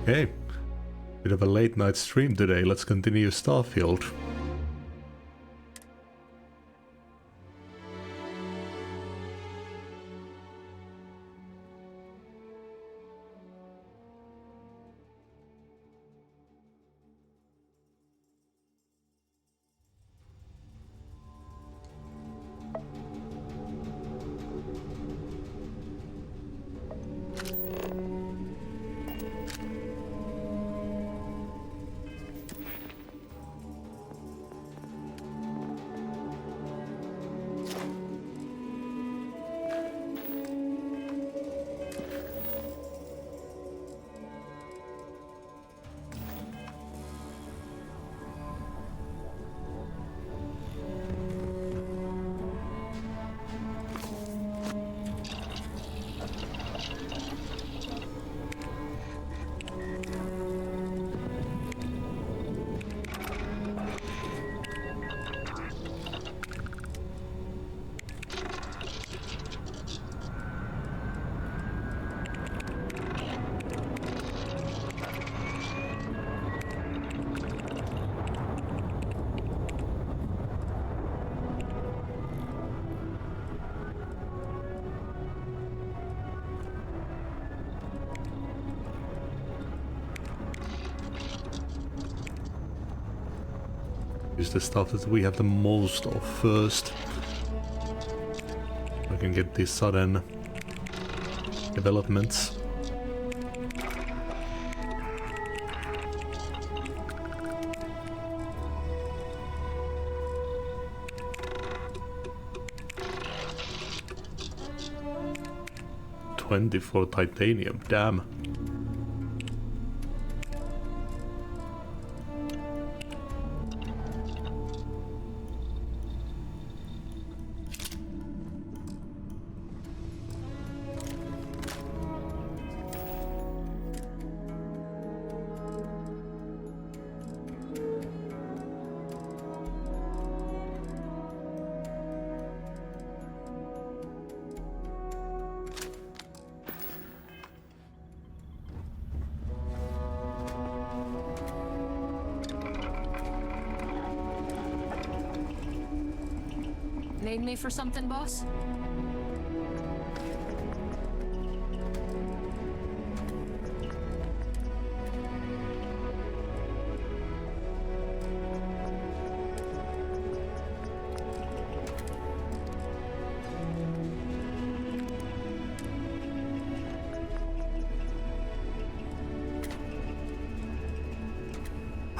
Okay, bit of a late night stream today. Let's continue Starfield. Use the stuff that we have the most of first. I can get these sudden developments. $20 titanium, damn. Need me for something, boss?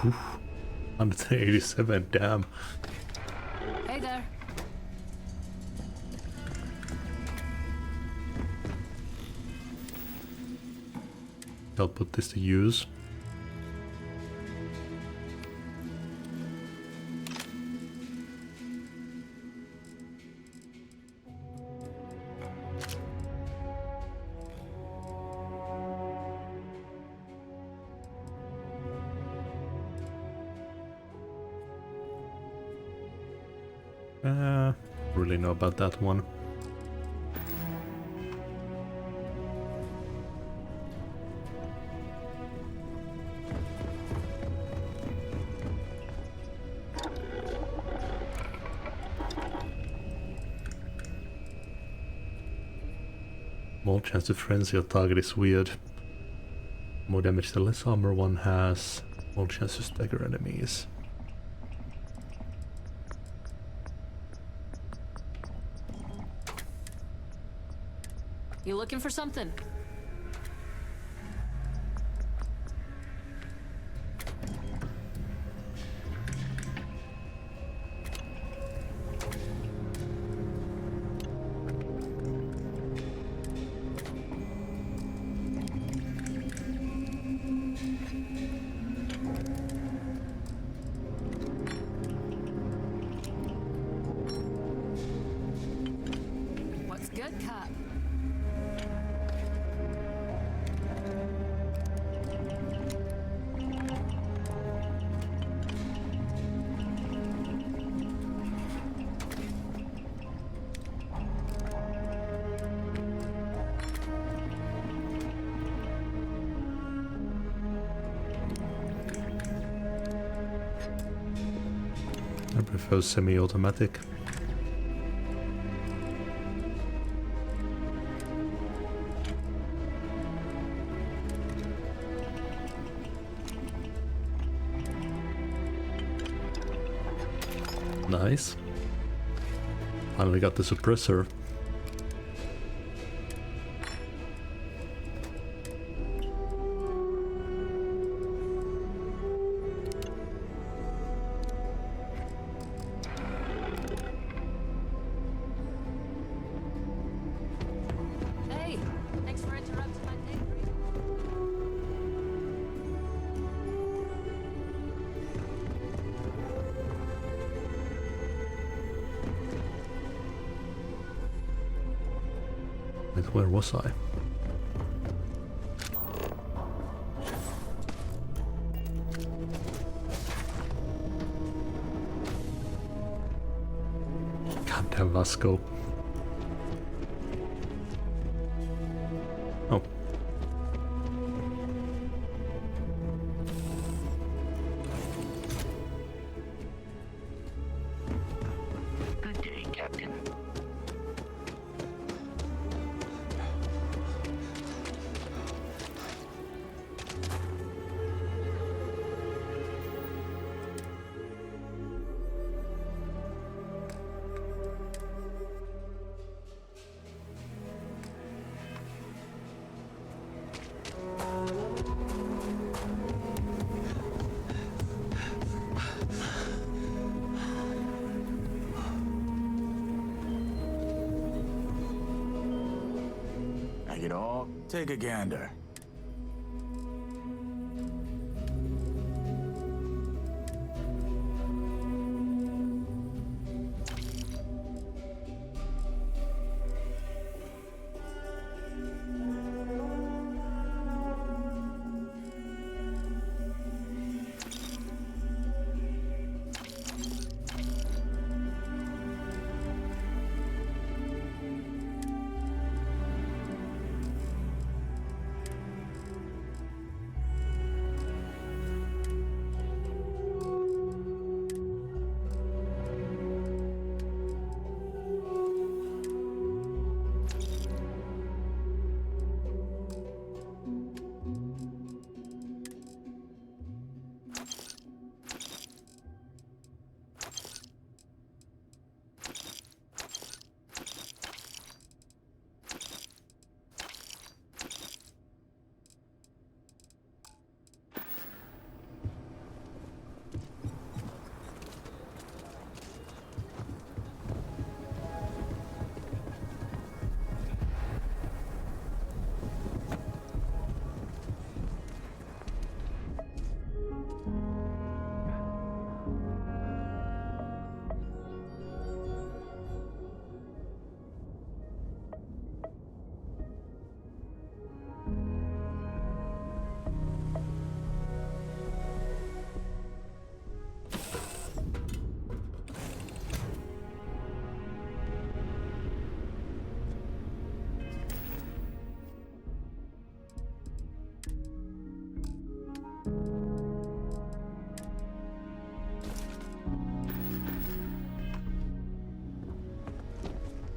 Oof. 187, damn. Hey there. I'll put this to use. Really know about that one. More chance to frenzy your target is weird. More damage the less armor one has. More chance to stagger enemies. You looking for something? What's good, Cap? I prefer semi-automatic. Nice. Finally got the suppressor. Hey, thanks for interrupting my daydream. Wait, where was I? Goddamn Vasco. Oh. Good day, Captain. Like it all? Take a gander.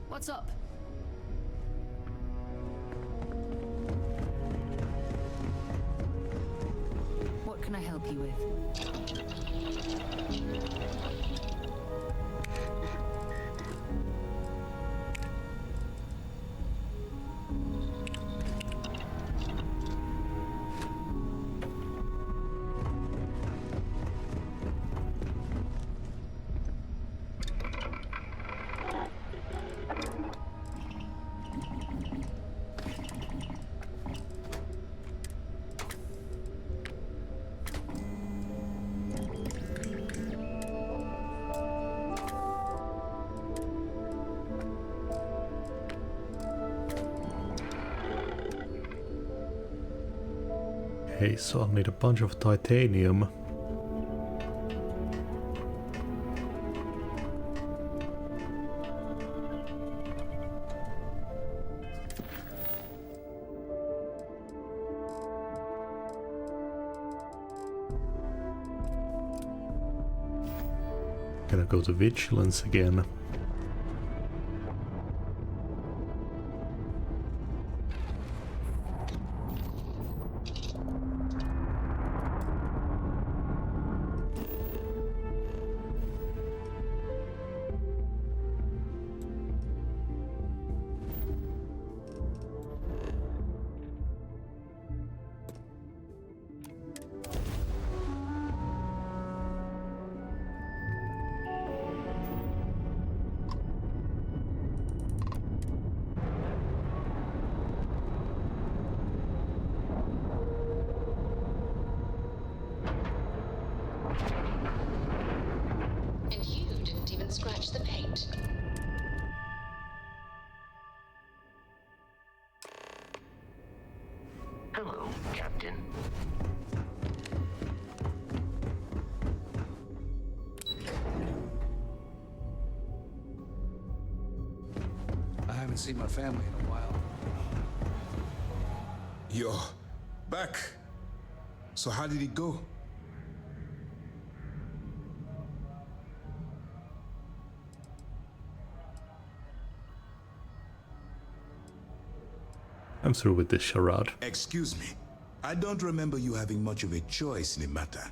What's up? What can I help you with? Hey, so I'll need a bunch of titanium. Gonna go to vigilance again. And you didn't even scratch the paint. Hello, Captain. I haven't seen my family in a while. You're back. So how did it go? I'm through with this charade. Excuse me. I don't remember you having much of a choice in the matter.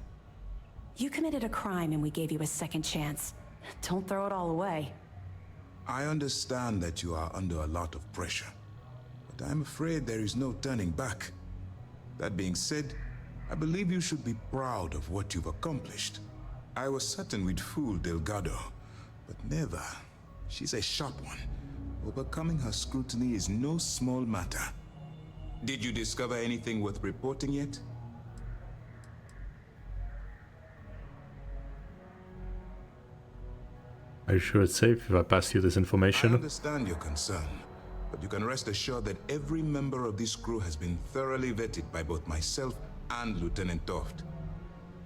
You committed a crime and we gave you a second chance. Don't throw it all away. I understand that you are under a lot of pressure, but I'm afraid there is no turning back. That being said, I believe you should be proud of what you've accomplished. I was certain we'd fool Delgado, but never. She's a sharp one. Overcoming her scrutiny is no small matter. Did you discover anything worth reporting yet? Are you sure it's safe if I pass you this I information? understand your concern, but you can rest assured that every member of this crew has been thoroughly vetted by both myself and Lieutenant Toft.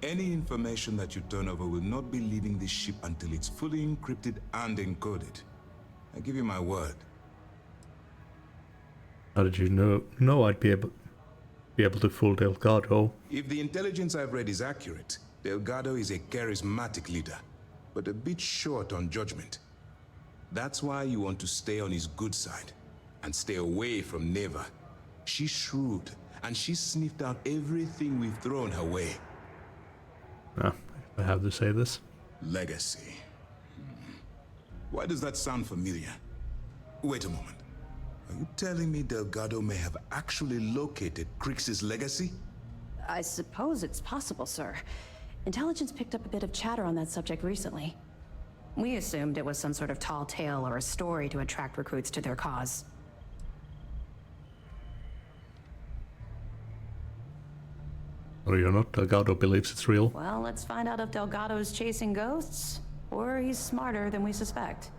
Any information that you turn over will not be leaving this ship until it's fully encrypted and encoded. I give you my word. How did you know I'd be able to fool Delgado? If the intelligence I've read is accurate, Delgado is a charismatic leader, but a bit short on judgment. That's why you want to stay on his good side and stay away from Neva. She's shrewd, and she's sniffed out everything we've thrown her way. Ah, if I have to say this. Legacy. Why does that sound familiar? Wait a moment. Are you telling me Delgado may have actually located Crix's legacy? I suppose it's possible, sir. Intelligence picked up a bit of chatter on that subject recently. We assumed it was some sort of tall tale or a story to attract recruits to their cause. Or you're not? Delgado believes it's real. Well, let's find out if Delgado's chasing ghosts, or he's smarter than we suspect.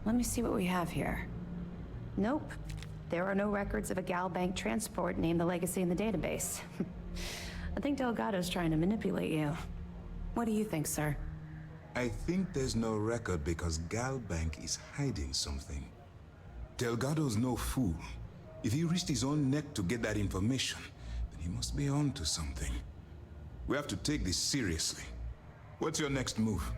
Let me see what we have here. Nope. There are no records of a Gal Bank transport named the Legacy in the database. I think Delgado's trying to manipulate you. What do you think, sir? I think there's no record because Gal Bank is hiding something. Delgado's no fool. If he risked his own neck to get that information, then he must be on to something. We have to take this seriously. What's your next move?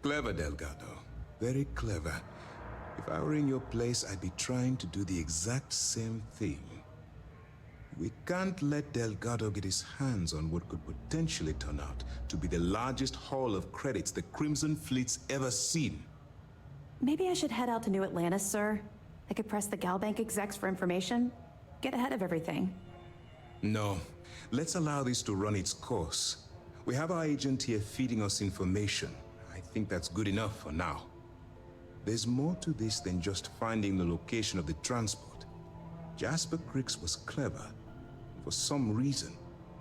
Clever, Delgado. Very clever. If I were in your place, I'd be trying to do the exact same thing. We can't let Delgado get his hands on what could potentially turn out to be the largest haul of credits the Crimson Fleet's ever seen. Maybe I should head out to New Atlantis, sir. I could press the Gal Bank execs for information. Get ahead of everything. No. Let's allow this to run its course. We have our agent here feeding us information. I think that's good enough for now. There's more to this than just finding the location of the transport. Jasper Crix was clever. For some reason,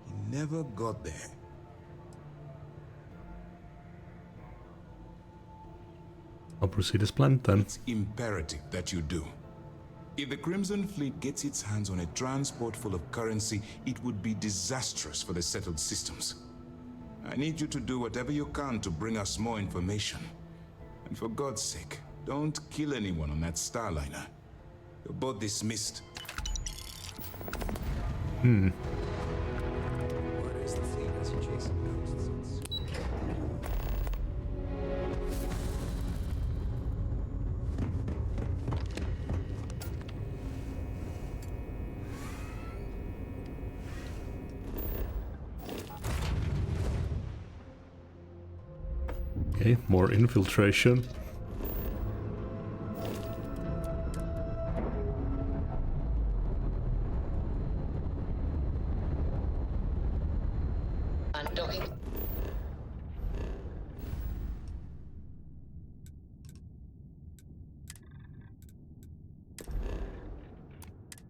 he never got there. I'll proceed as planned then. It's imperative that you do. If the Crimson Fleet gets its hands on a transport full of currency, it would be disastrous for the settled systems. I need you to do whatever you can to bring us more information. And for God's sake, don't kill anyone on that Starliner. You're both dismissed. guys are chasing ghosts. Okay, more infiltration. Undocking.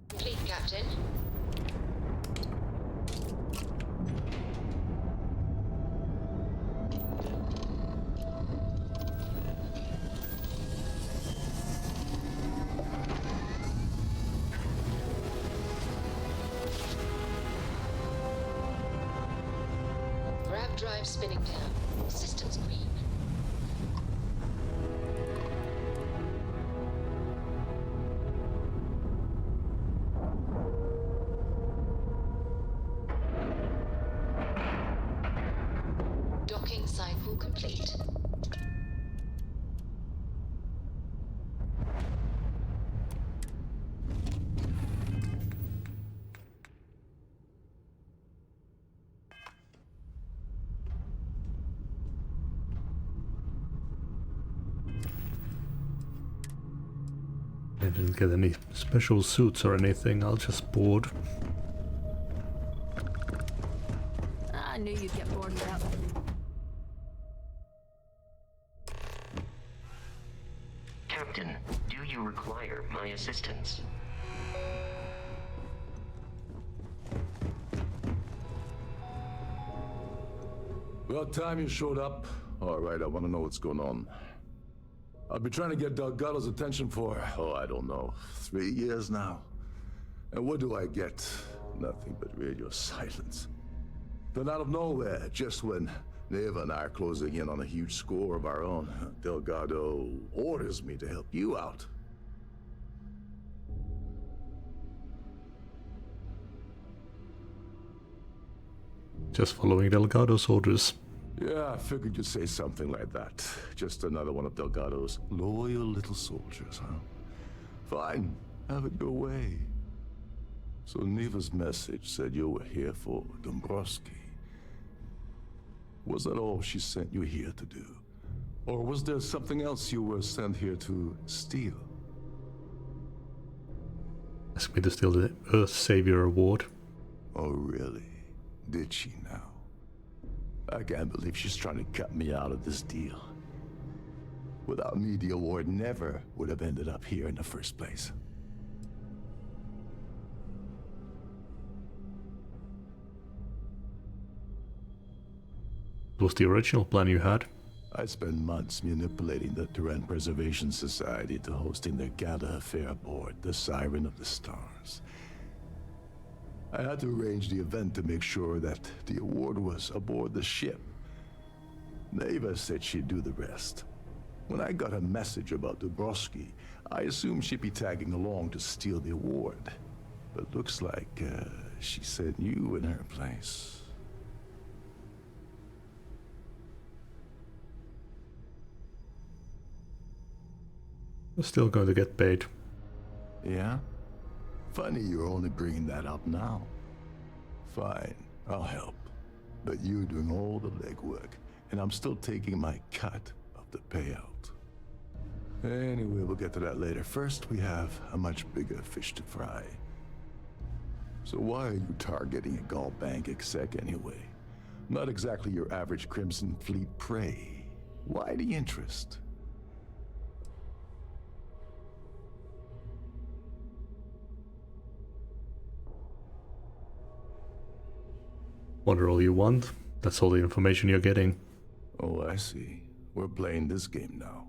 Complete, Captain. Grav drive spinning down. Systems green. Docking cycle complete. I didn't get any special suits or anything, I'll just board. I knew you'd get bored without. Captain, do you require my assistance? About time you showed up. All right, I want to know what's going on. I've been trying to get Delgado's attention for, I don't know, 3 years now. And what do I get? Nothing but radio silence. Then out of nowhere, just when Neva and I are closing in on a huge score of our own, Delgado orders me to help you out. Just following Delgado's orders. Yeah, I figured you'd say something like that. Just another one of Delgado's loyal little soldiers, huh? Fine, have it your way. So Neva's message said you were here for Dombrowski. Was that all she sent you here to do? Or was there something else you were sent here to steal? Ask me to steal the Earth Savior Award. Oh, really? Did she now? I can't believe she's trying to cut me out of this deal. Without me, the award never would have ended up here in the first place. It was the original plan you had. I spent months manipulating the Terran Preservation Society to hosting their gala affair aboard the Siren of the Stars. I had to arrange the event to make sure that the award was aboard the ship. Neva said she'd do the rest. When I got a message about Dombrowski, I assumed she'd be tagging along to steal the award. But looks like she sent you in her place. You're still going to get paid. Yeah? Funny you're only bringing that up now. Fine, I'll help. But you're doing all the legwork, and I'm still taking my cut of the payout. Anyway, we'll get to that later. First, we have a much bigger fish to fry. So why are you targeting a Gall Bank exec anyway? Not exactly your average Crimson Fleet prey. Why the interest? Wonder all you want. That's all the information you're getting. Oh, I see. We're playing this game now.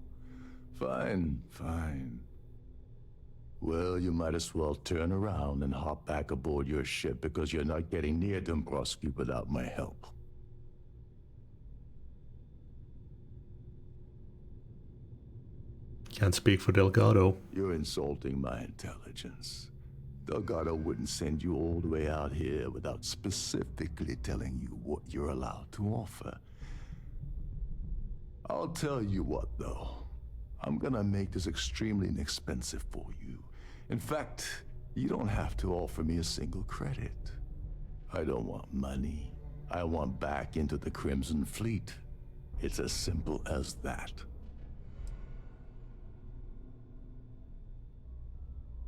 Fine, fine. Well, you might as well turn around and hop back aboard your ship because you're not getting near Dombrowski without my help. Can't speak for Delgado. You're insulting my intelligence. Delgado wouldn't send you all the way out here without specifically telling you what you're allowed to offer. I'll tell you what, though. I'm gonna make this extremely inexpensive for you. In fact, you don't have to offer me a single credit. I don't want money. I want back into the Crimson Fleet. It's as simple as that.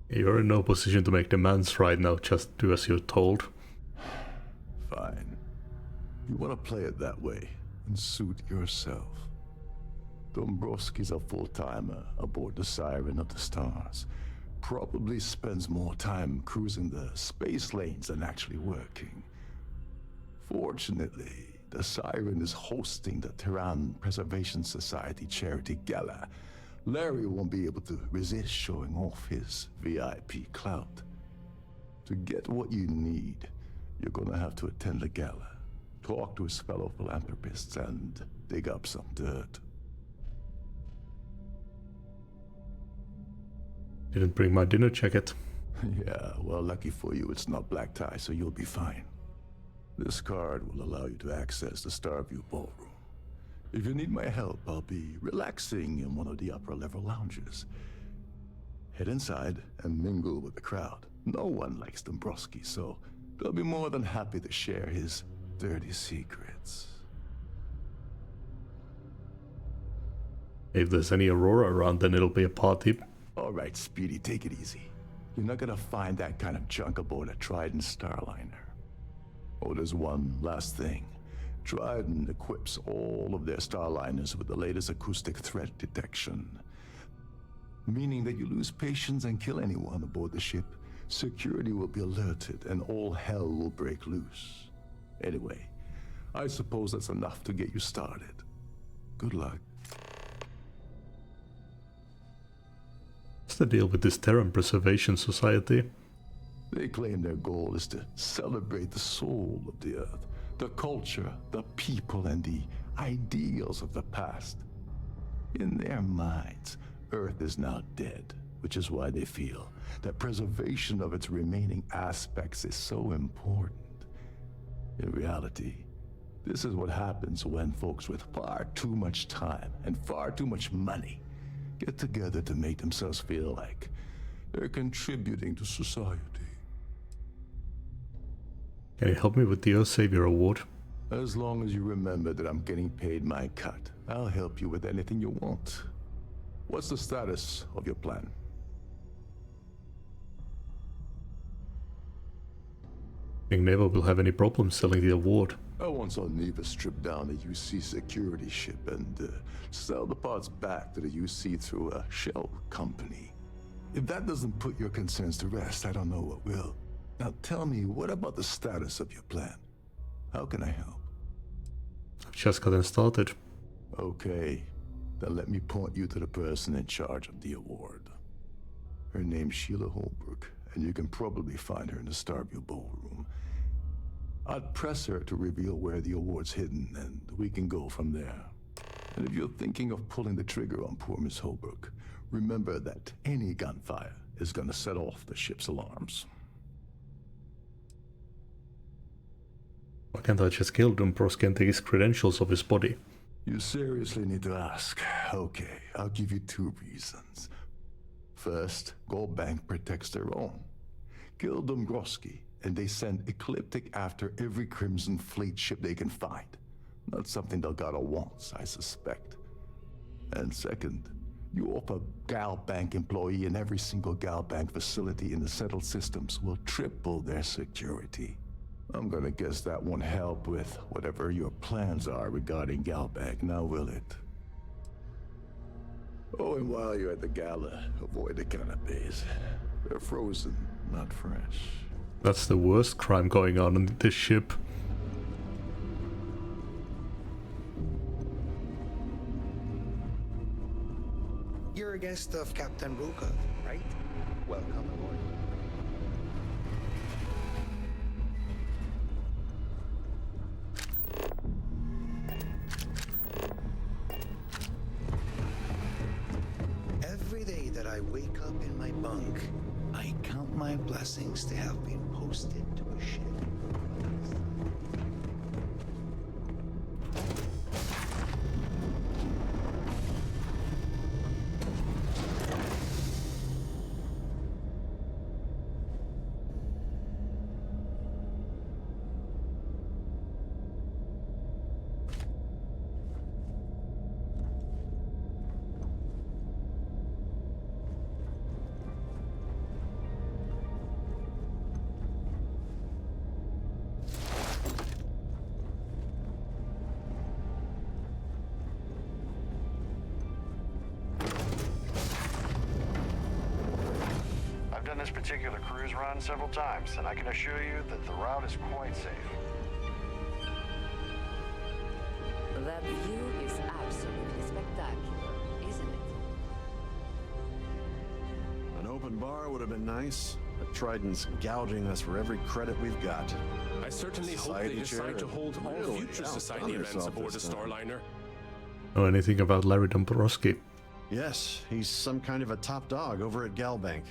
You're in no position to make demands right now, just do as you're told. Fine. You want to play it that way, and suit yourself. Dombrowski's a full-timer aboard the Siren of the Stars. Probably spends more time cruising the space lanes than actually working. Fortunately, the Siren is hosting the Tehran Preservation Society charity gala. Larry won't be able to resist showing off his VIP clout. To get what you need, you're gonna have to attend the gala, talk to his fellow philanthropists, and dig up some dirt. Didn't bring my dinner jacket. Yeah, well, lucky for you, it's not black tie, so you'll be fine. This card will allow you to access the Starfield ballroom. If you need my help, I'll be relaxing in one of the upper-level lounges. Head inside and mingle with the crowd. No one likes Dombrowski, so they'll be more than happy to share his dirty secrets. If there's any Aurora around, then it'll be a party. All right, Speedy, take it easy. You're not gonna find that kind of junk aboard a Trident Starliner. Oh, there's one last thing. Trident equips all of their Starliners with the latest acoustic threat detection. Meaning that you lose patience and kill anyone aboard the ship, security will be alerted and all hell will break loose. Anyway, I suppose that's enough to get you started. Good luck. What's the deal with this Terran Preservation Society? They claim their goal is to celebrate the soul of the Earth, the culture, the people, and the ideals of the past. In their minds, Earth is now dead, which is why they feel that preservation of its remaining aspects is so important. In reality, this is what happens when folks with far too much time and far too much money get together to make themselves feel like they're contributing to society. Can you help me with the Earth Savior Award? As long as you remember that I'm getting paid my cut, I'll help you with anything you want. What's the status of your plan? Think Neva will have any problem selling the award? I once saw Neva strip down a UC security ship and sell the parts back to the UC through a shell company. If that doesn't put your concerns to rest, I don't know what will. Now tell me, what about the status of your plan? How can I help? I've just gotten started. Okay, then let me point you to the person in charge of the award. Her name's Sheila Holbrook, and you can probably find her in the Starview ballroom. I'd press her to reveal where the award's hidden, and we can go from there. And if you're thinking of pulling the trigger on poor Miss Holbrook, remember that any gunfire is gonna set off the ship's alarms. Why can't I just kill Dombrowski and take his credentials off his body? You seriously need to ask. Okay, I'll give you 2 reasons. First, Gold Bank protects their own. Kill Dombrowski, and they send Ecliptic after every Crimson Fleet ship they can find. Not something Delgado wants, I suspect. And second, you offer Gal Bank employee in every single Gal Bank facility in the settled systems will triple their security. I'm gonna guess that won't help with whatever your plans are regarding Gal Bank, now will it? Oh, and while you're at the gala, avoid the canapes. They're frozen, not fresh. That's the worst crime going on this ship. You're a guest of Captain Ruka, right? Welcome aboard. Every day that I wake up in my bunk, I count my blessings to have been posted to a ship. I've done this particular cruise run several times, and I can assure you that the route is quite safe. That view is absolutely spectacular, isn't it? An open bar would have been nice, but Trident's gouging us for every credit we've got. I certainly hope they decide to hold all future society events aboard the Starliner. Know anything about Larry Dombrowski? Yes, he's some kind of a top dog over at Galbank.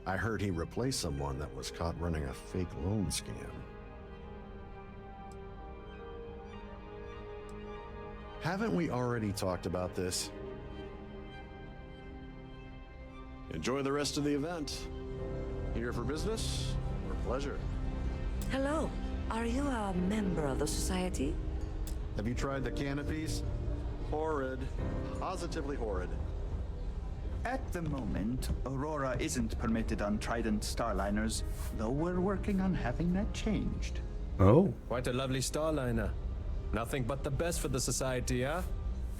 I heard he replaced someone that was caught running a fake loan scam. Haven't we already talked about this? Enjoy the rest of the event. Here for business or pleasure? Hello. Are you a member of the society? Have you tried the canopies? Horrid. Positively horrid. At the moment, Aurora isn't permitted on Trident Starliners, though we're working on having that changed. Oh. Quite a lovely Starliner. Nothing but the best for the society, huh?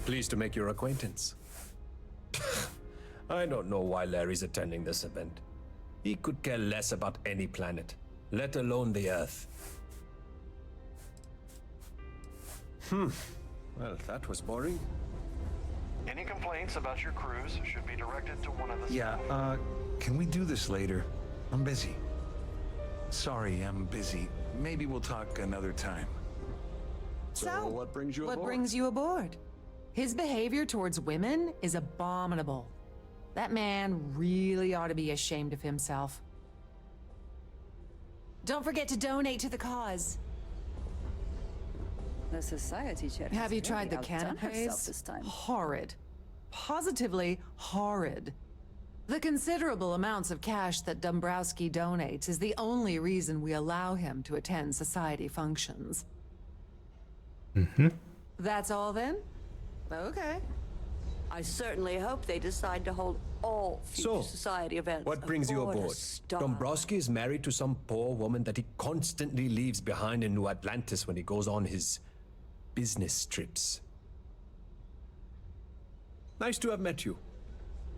Pleased to make your acquaintance. I don't know why Larry's attending this event. He could care less about any planet, let alone the Earth. Well, that was boring. Any complaints about your cruise should be directed to one of the... Yeah, can we do this later? I'm busy. Sorry, I'm busy. Maybe we'll talk another time. So, what brings you aboard? What brings you aboard? His behavior towards women is abominable. That man really ought to be ashamed of himself. Don't forget to donate to the cause. The society chair. Have you tried the canapes? This time. Horrid. Positively horrid. The considerable amounts of cash that Dombrowski donates is the only reason we allow him to attend society functions. Mm-hmm. That's all then? Okay. I certainly hope they decide to hold all future society events. What brings you aboard? Dombrowski is married to some poor woman that he constantly leaves behind in New Atlantis when he goes on his business trips. Nice to have met you.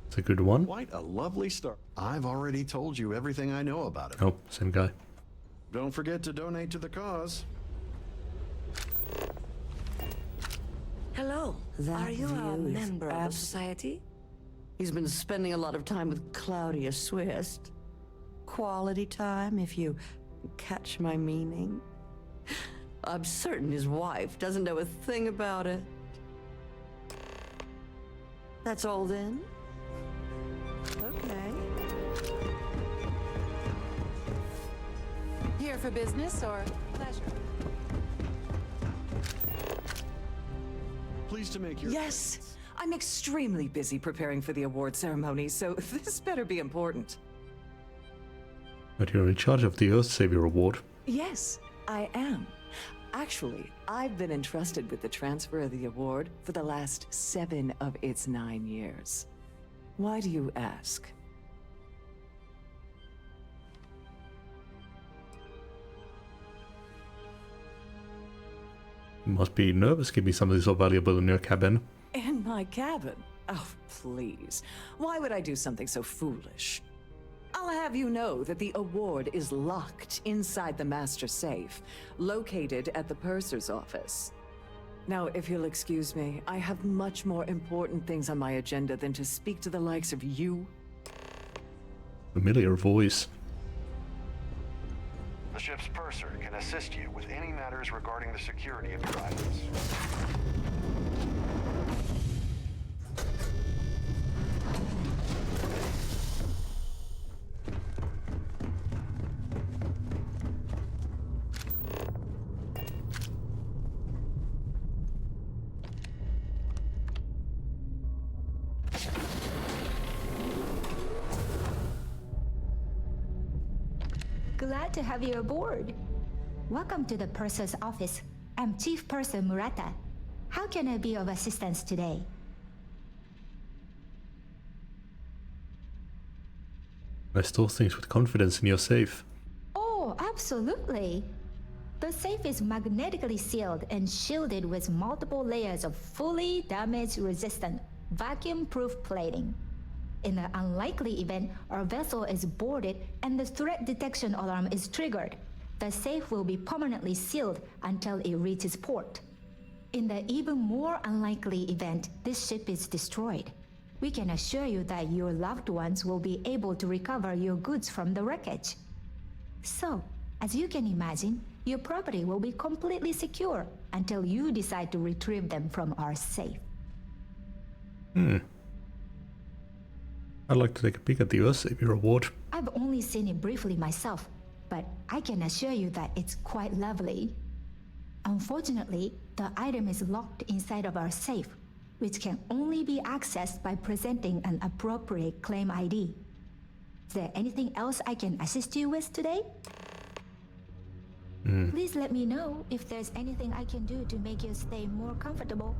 It's a good one. Quite a lovely start. I've already told you everything I know about it. Oh, same guy. Don't forget to donate to the cause. Hello. Are you a member of the society? He's been spending a lot of time with Claudia Swist. Quality time, if you catch my meaning. I'm certain his wife doesn't know a thing about it. That's all then? Okay. Here for business or pleasure? Pleased to make your... Yes. I'm extremely busy preparing for the award ceremony, so this better be important. But you're in charge of the Earth Savior Award. Yes, I am. Actually, I've been entrusted with the transfer of the award for the last 7 of its 9 years. Why do you ask? You must be nervous keeping something so valuable in your cabin. In my cabin? Oh, please. Why would I do something so foolish? I'll have you know that the award is locked inside the master safe, located at the purser's office. Now, if you'll excuse me, I have much more important things on my agenda than to speak to the likes of you. Familiar voice. The ship's purser can assist you with any matters regarding the security of your items. glad to have you aboard. Welcome to the Purser's office. I'm Chief Purser Murata. How can I be of assistance today? I store things with confidence in your safe. Oh, absolutely. The safe is magnetically sealed and shielded with multiple layers of fully damage-resistant, vacuum-proof plating. In the unlikely event our vessel is boarded and the threat detection alarm is triggered, the safe will be permanently sealed until it reaches port. In the even more unlikely event this ship is destroyed, we can assure you that your loved ones will be able to recover your goods from the wreckage. So, as you can imagine, your property will be completely secure until you decide to retrieve them from our safe. I'd like to take a peek at the Earth-saving reward. I've only seen it briefly myself, but I can assure you that it's quite lovely. Unfortunately, the item is locked inside of our safe, which can only be accessed by presenting an appropriate claim ID. Is there anything else I can assist you with today? Please let me know if there's anything I can do to make your stay more comfortable.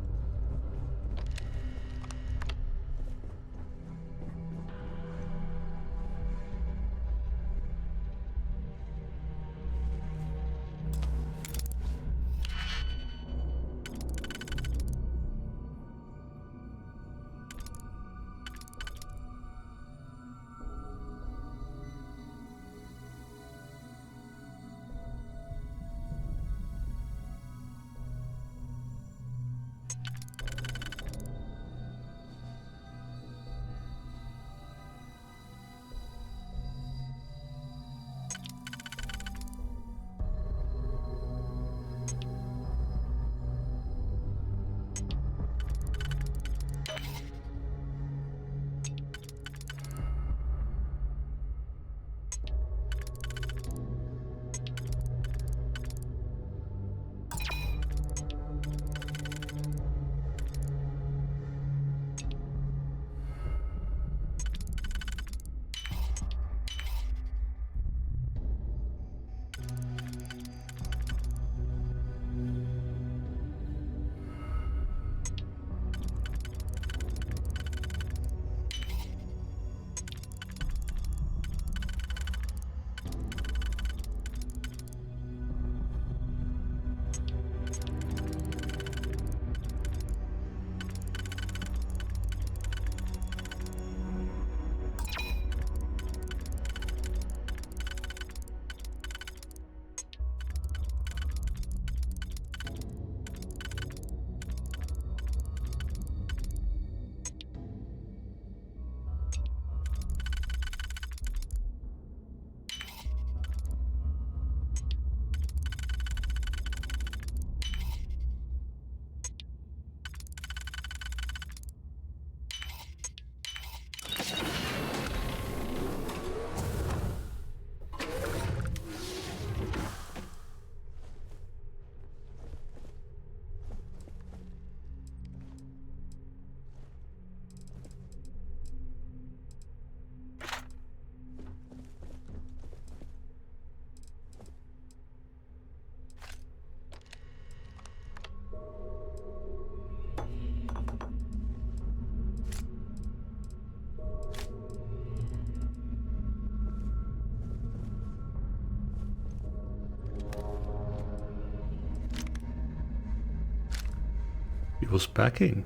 He was packing.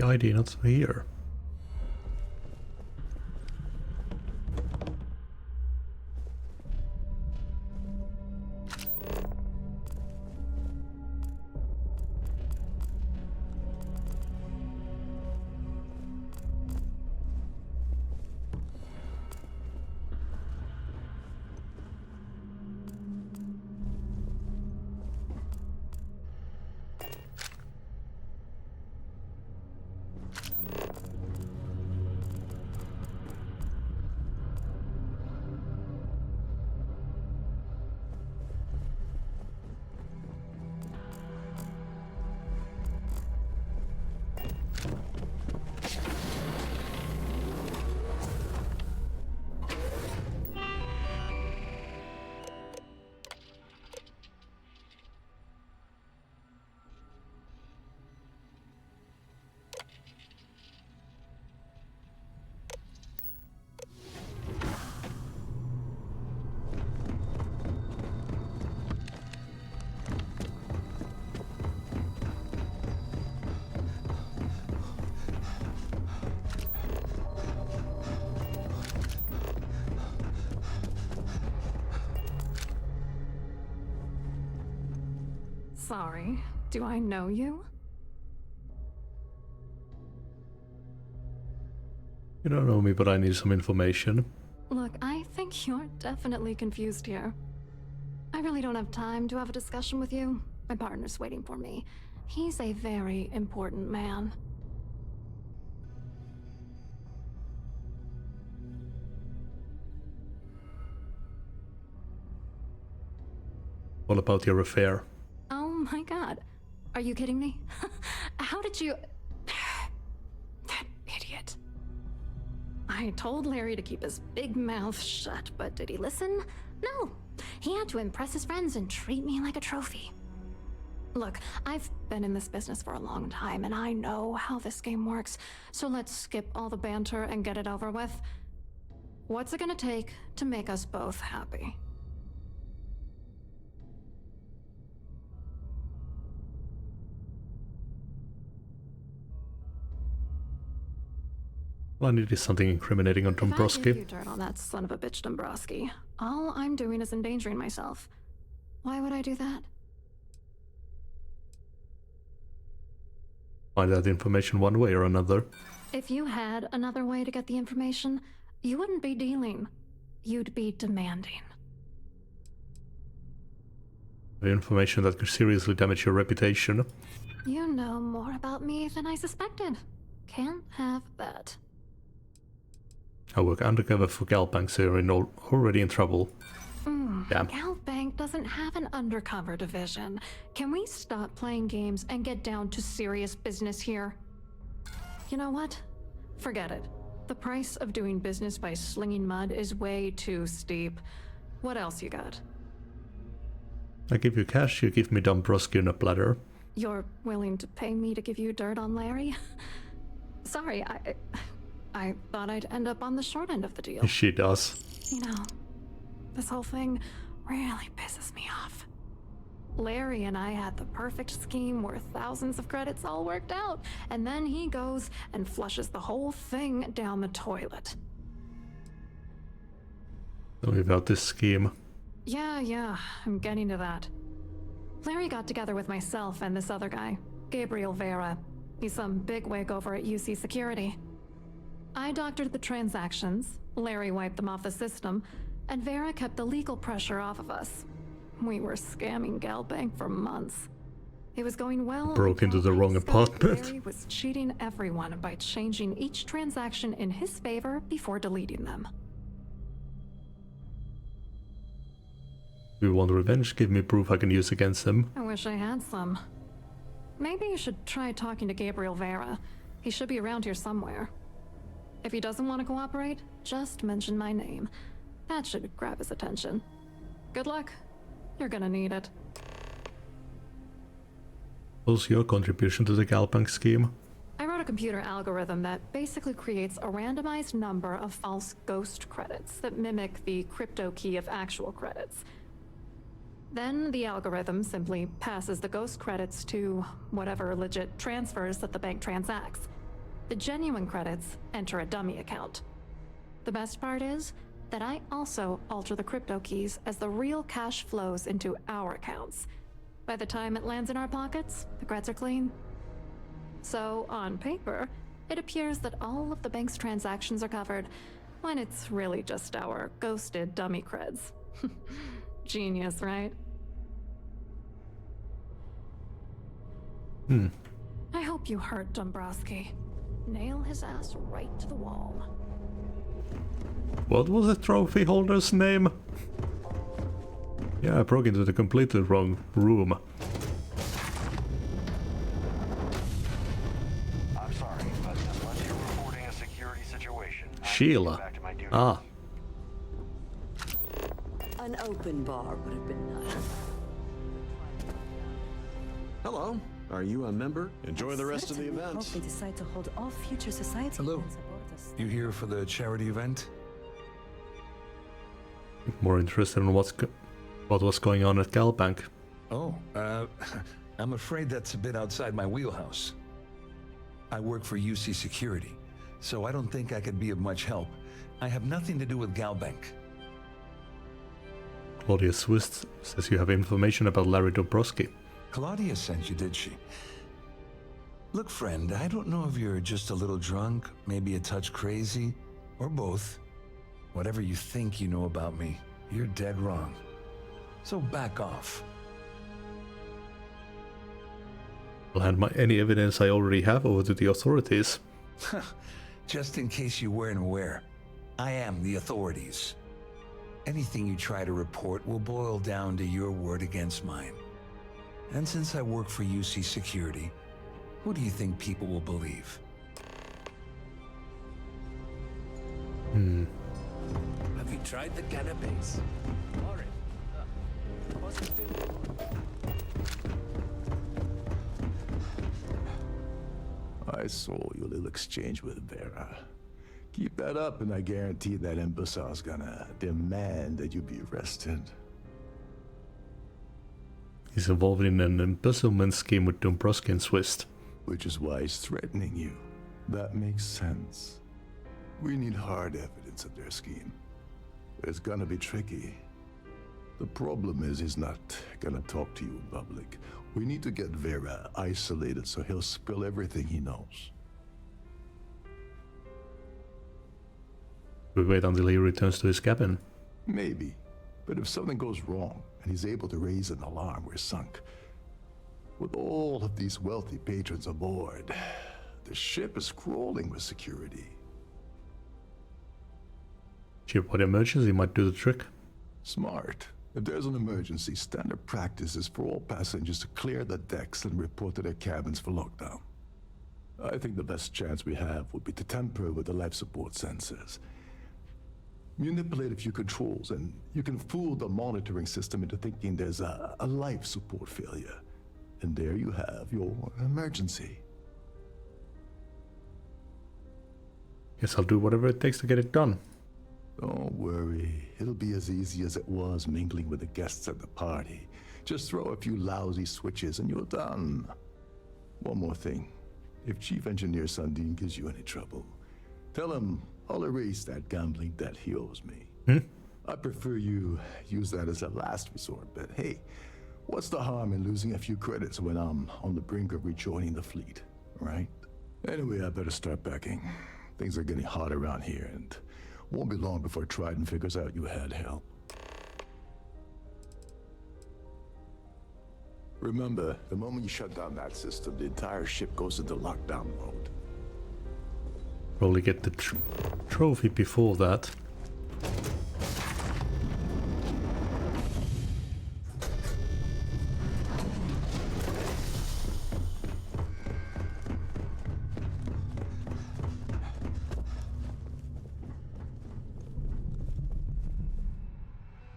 The ID not here. Sorry, do I know you? You don't know me, but I need some information. Look, I think you're definitely confused here. I really don't have time to have a discussion with you. My partner's waiting for me. He's a very important man. What about your affair? Oh my god. Are you kidding me? How did you... That idiot. I told Larry to keep his big mouth shut, but did he listen? No. He had to impress his friends and treat me like a trophy. Look, I've been in this business for a long time, and I know how this game works, so let's skip all the banter and get it over with. What's it gonna take to make us both happy? All I need is something incriminating on If I give Dombrowski. you dirt on that son of a bitch Dombrowski, all I'm doing is endangering myself. Why would I do that? Find out information one way or another. If you had another way to get the information, you wouldn't be dealing. You'd be demanding. The information that could seriously damage your reputation. You know more about me than I suspected. Can't have that. I work undercover for Galbank, so you're already in trouble. Damn. Galbank doesn't have an undercover division. Can we stop playing games and get down to serious business here? You know what? Forget it. The price of doing business by slinging mud is way too steep. What else you got? I give you cash, you give me Dombrowski in a platter. You're willing to pay me to give you dirt on Larry? Sorry, I thought I'd end up on the short end of the deal. She does. You know, this whole thing really pisses me off. Larry and I had the perfect scheme where thousands of credits all worked out, and then he goes and flushes the whole thing down the toilet. Tell me about this scheme. Yeah, I'm getting to that. Larry got together with myself and this other guy, Gabriel Vera. He's some bigwig over at UC Security. I doctored the transactions, Larry wiped them off the system, and Vera kept the legal pressure off of us. We were scamming Galbank for months. It was going well. Broke into the wrong apartment. Larry was cheating everyone by changing each transaction in his favor before deleting them. If you want revenge, give me proof I can use against him. I wish I had some. Maybe you should try talking to Gabriel Vera. He should be around here somewhere. If he doesn't want to cooperate, just mention my name. That should grab his attention. Good luck. You're gonna need it. What's your contribution to the Galbank scheme? I wrote a computer algorithm that basically creates a randomized number of false ghost credits that mimic the crypto key of actual credits. Then the algorithm simply passes the ghost credits to whatever legit transfers that the bank transacts. The genuine credits enter a dummy account. The best part is that I also alter the crypto keys as the real cash flows into our accounts. By the time it lands in our pockets, the creds are clean. So, on paper, it appears that all of the bank's transactions are covered, when it's really just our ghosted dummy creds. Genius, right? I hope you heard Dombrowski. Nail his ass right to the wall. What was the trophy holder's name? Yeah, I broke into the completely wrong room. I'm sorry, but unless you're reporting a security situation, Sheila. Ah. An open bar would have been nice. Hello. Are you a member? Enjoy the rest of the event. They decide to hold all future society Hello. events aboard us. You here for the charity event? More interested in what was going on at Galbank. Oh, I'm afraid that's a bit outside my wheelhouse. I work for UC Security, so I don't think I could be of much help. I have nothing to do with Galbank. Claudia Swiss says you have information about Larry Dombrowski. Claudia sent you, did she? Look, friend, I don't know if you're just a little drunk, maybe a touch crazy, or both. Whatever you think you know about me, you're dead wrong. So back off. I'll hand any evidence I already have over to the authorities. Just in case you weren't aware, I am the authorities. Anything you try to report will boil down to your word against mine. And since I work for UC Security, who do you think people will believe? Have you tried the cannabis? I saw your little exchange with Vera. Keep that up and I guarantee that imbecile's gonna demand that you be arrested. He's involved in an embezzlement scheme with Dombrowski and Swiss. Which is why he's threatening you. That makes sense. We need hard evidence of their scheme. It's gonna be tricky. The problem is he's not gonna talk to you in public. We need to get Vera isolated so he'll spill everything he knows. We wait until he returns to his cabin. Maybe. But if something goes wrong and he's able to raise an alarm, we're sunk. With all of these wealthy patrons aboard, the ship is crawling with security. Shipwide emergency might do the trick. Smart. If there's an emergency, standard practice is for all passengers to clear the decks and report to their cabins for lockdown. I think the best chance we have would be to tamper with the life support sensors. Manipulate a few controls and you can fool the monitoring system into thinking there's a life support failure. And there you have your emergency. Guess I'll do whatever it takes to get it done. Don't worry. It'll be as easy as it was mingling with the guests at the party. Just throw a few lousy switches and you're done. One more thing. If Chief Engineer Sundin gives you any trouble, tell him I'll erase that gambling debt he owes me. I prefer you use that as a last resort, but hey, what's the harm in losing a few credits when I'm on the brink of rejoining the fleet, right? Anyway, I better start packing. Things are getting hot around here, and won't be long before Trident figures out you had help. Remember, the moment you shut down that system, the entire ship goes into lockdown mode. Probably get the trophy before that.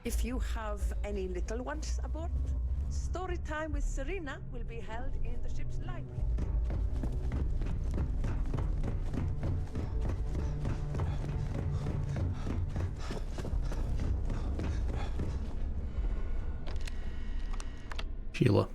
If you have any little ones aboard, story time with Serena will be held in the ship's library. Sheila.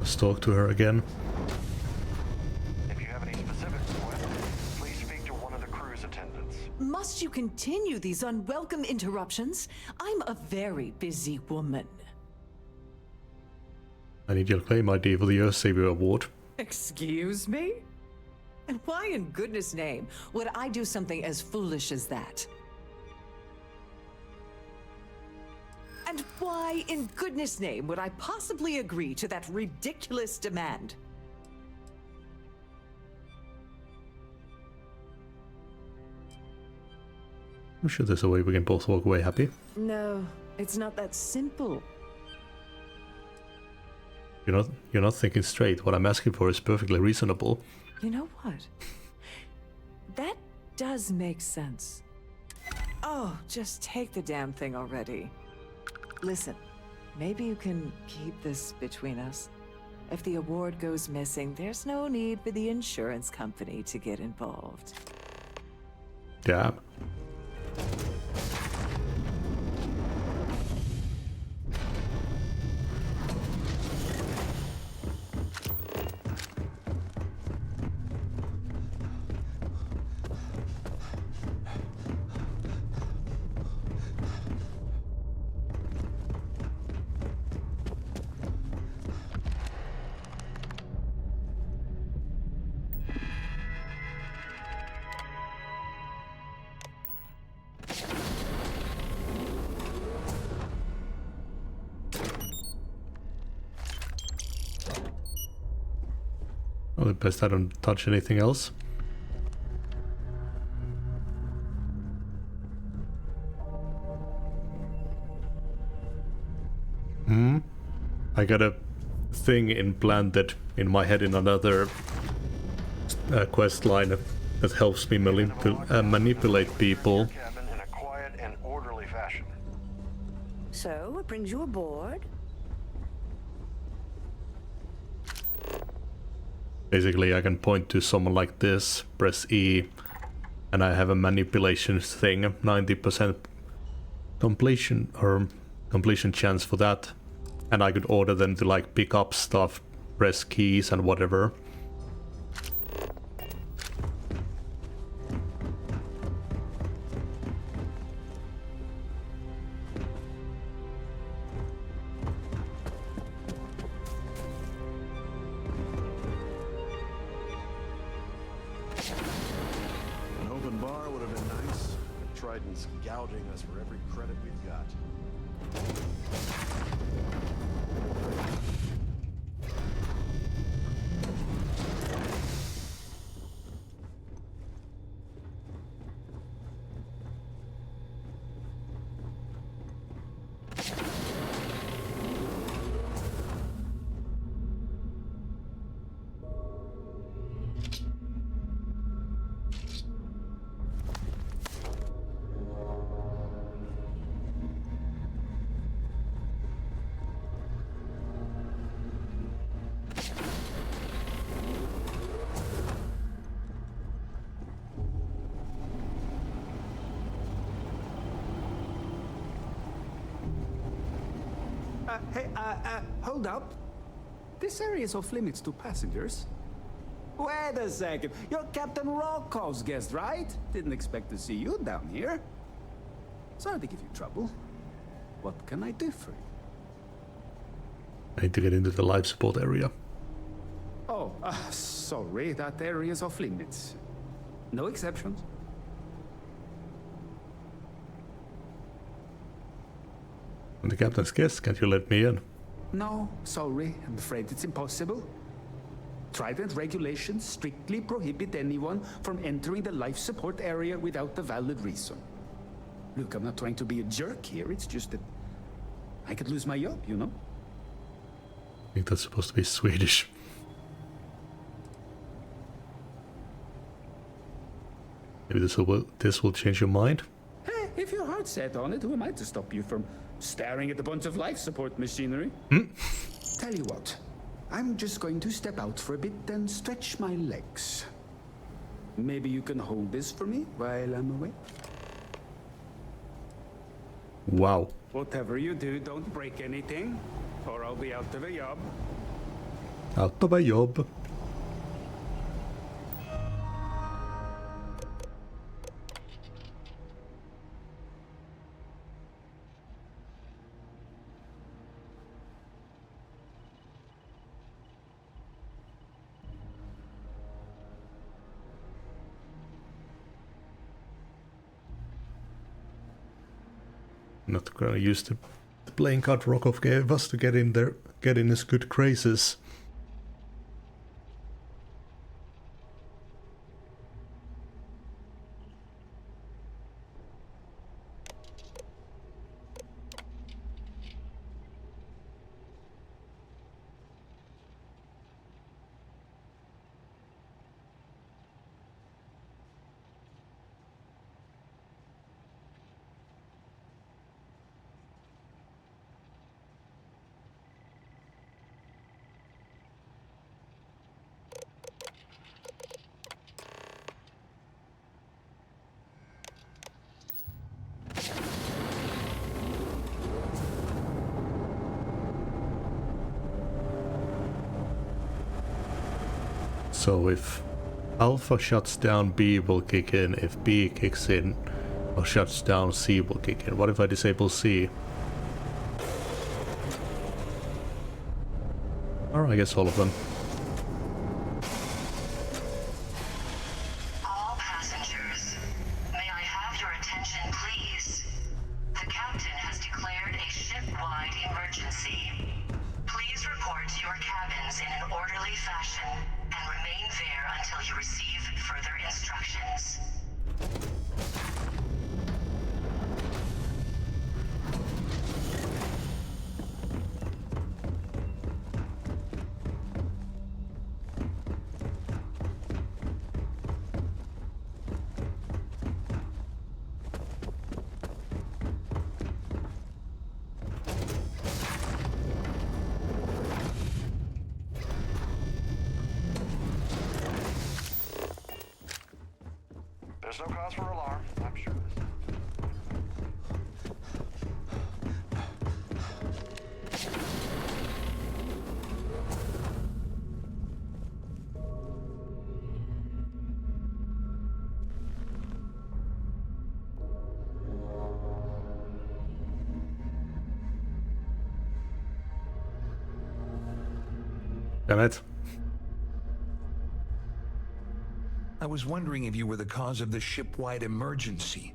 Let's talk to her again. If you have any specifics for it, please speak to one of the crew's attendants. Must you continue these unwelcome interruptions? I'm a very busy woman. I need your claim ID for the Earth Savior Award. Excuse me? And why in goodness name would I do something as foolish as that? And why in goodness name would I possibly agree to that ridiculous demand? I'm sure there's a way we can both walk away happy. No, it's not that simple. You're not thinking straight. What I'm asking for is perfectly reasonable. You know what? That does make sense. Oh, just take the damn thing already. Listen, maybe you can keep this between us. If the award goes missing, there's no need for the insurance company to get involved. Damn. Well, best I don't touch anything else. I got a thing implanted in my head in another quest line that helps me manipulate people. In a quiet and orderly fashion. So, what brings you aboard? Basically, I can point to someone like this, press E, and I have a manipulation thing, 90% completion chance for that. And I could order them to like pick up stuff, press keys and whatever. Trident's gouging us for every credit we've got. Hold up. This area is off limits to passengers. Wait a second. You're Captain Rockoff's guest, right? Didn't expect to see you down here. Sorry to give you trouble. What can I do for you? I need to get into the life support area. Oh, sorry. That area is off limits. No exceptions. I'm the captain's guest, can't you let me in? No, sorry. I'm afraid it's impossible. Trident regulations strictly prohibit anyone from entering the life support area without a valid reason. Look, I'm not trying to be a jerk here. It's just that I could lose my job, you know? I think that's supposed to be Swedish. Maybe this will change your mind? Hey, if your heart's set on it, who am I to stop you from staring at a bunch of life support machinery? Tell you what, I'm just going to step out for a bit and stretch my legs. Maybe you can hold this for me while I'm away? Wow. Whatever you do, don't break anything, or I'll be out of a job. Out of a job. Not gonna use the playing card Rokov gave us to get in there, get in his good graces. So if Alpha shuts down, B will kick in. If B kicks in or shuts down, C will kick in. What if I disable C? Or I guess all of them. All passengers, may I have your attention, please? The captain has declared a ship-wide emergency. Please report to your cabins in an orderly fashion and remain there until you receive further instructions. There's no cause for alarm, I'm sure. Damn it. I was wondering if you were the cause of the ship-wide emergency.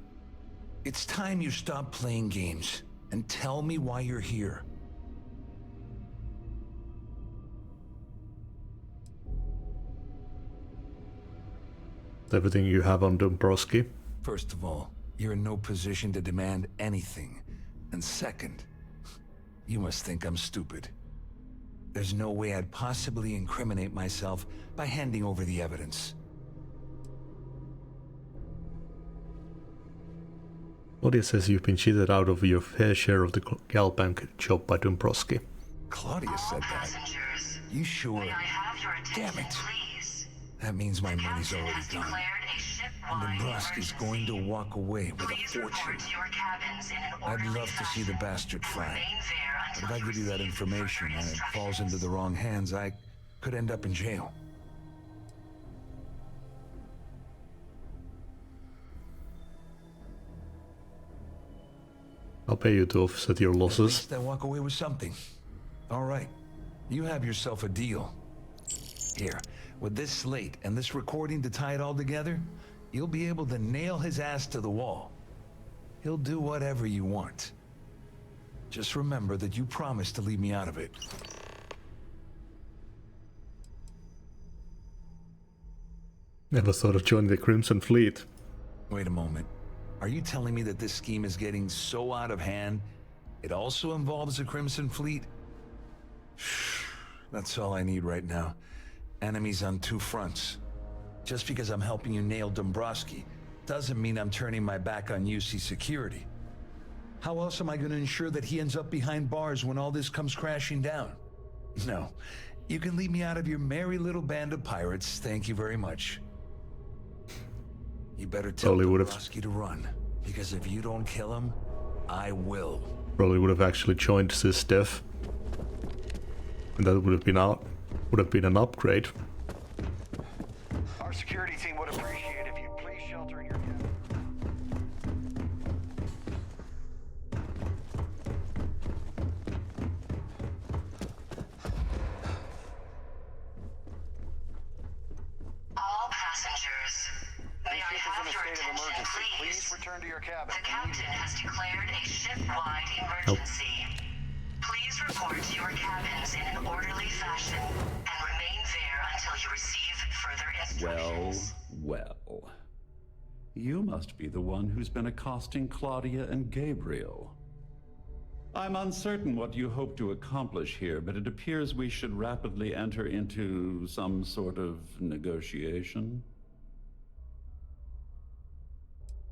It's time you stop playing games and tell me why you're here. Everything you have on Dombrowski. First of all, you're in no position to demand anything. And second, you must think I'm stupid. There's no way I'd possibly incriminate myself by handing over the evidence. Claudia says you've been cheated out of your fair share of the Galbank job by Dombrowski. Claudia said that. You sure? Damn it. That means my money's already gone. And Dombrowski's going to walk away with a fortune. I'd love to see the bastard fly. But if I give you that information and it falls into the wrong hands, I could end up in jail. I'll pay you to offset your losses. At least I walk away with something. All right. You have yourself a deal. Here, with this slate and this recording to tie it all together, you'll be able to nail his ass to the wall. He'll do whatever you want. Just remember that you promised to leave me out of it. Never thought of joining the Crimson Fleet. Wait a moment. Are you telling me that this scheme is getting so out of hand, it also involves the Crimson Fleet? That's all I need right now. Enemies on two fronts. Just because I'm helping you nail Dombrowski doesn't mean I'm turning my back on UC security. How else am I going to ensure that he ends up behind bars when all this comes crashing down? No. You can leave me out of your merry little band of pirates, thank you very much. You better tell Dombrowski to run, because if you don't kill him, I will. Probably would have actually joined SysDev. And that would have been an upgrade. Our security team would appreciate if you'd please shelter in your cabin. All passengers, may I have your attention, please? Return to your cabin. The captain has declared a ship-wide emergency. Please report to your cabins in an orderly fashion and remain there until you receive further instructions. Well. You must be the one who's been accosting Claudia and Gabriel. I'm uncertain what you hope to accomplish here, but it appears we should rapidly enter into some sort of negotiation.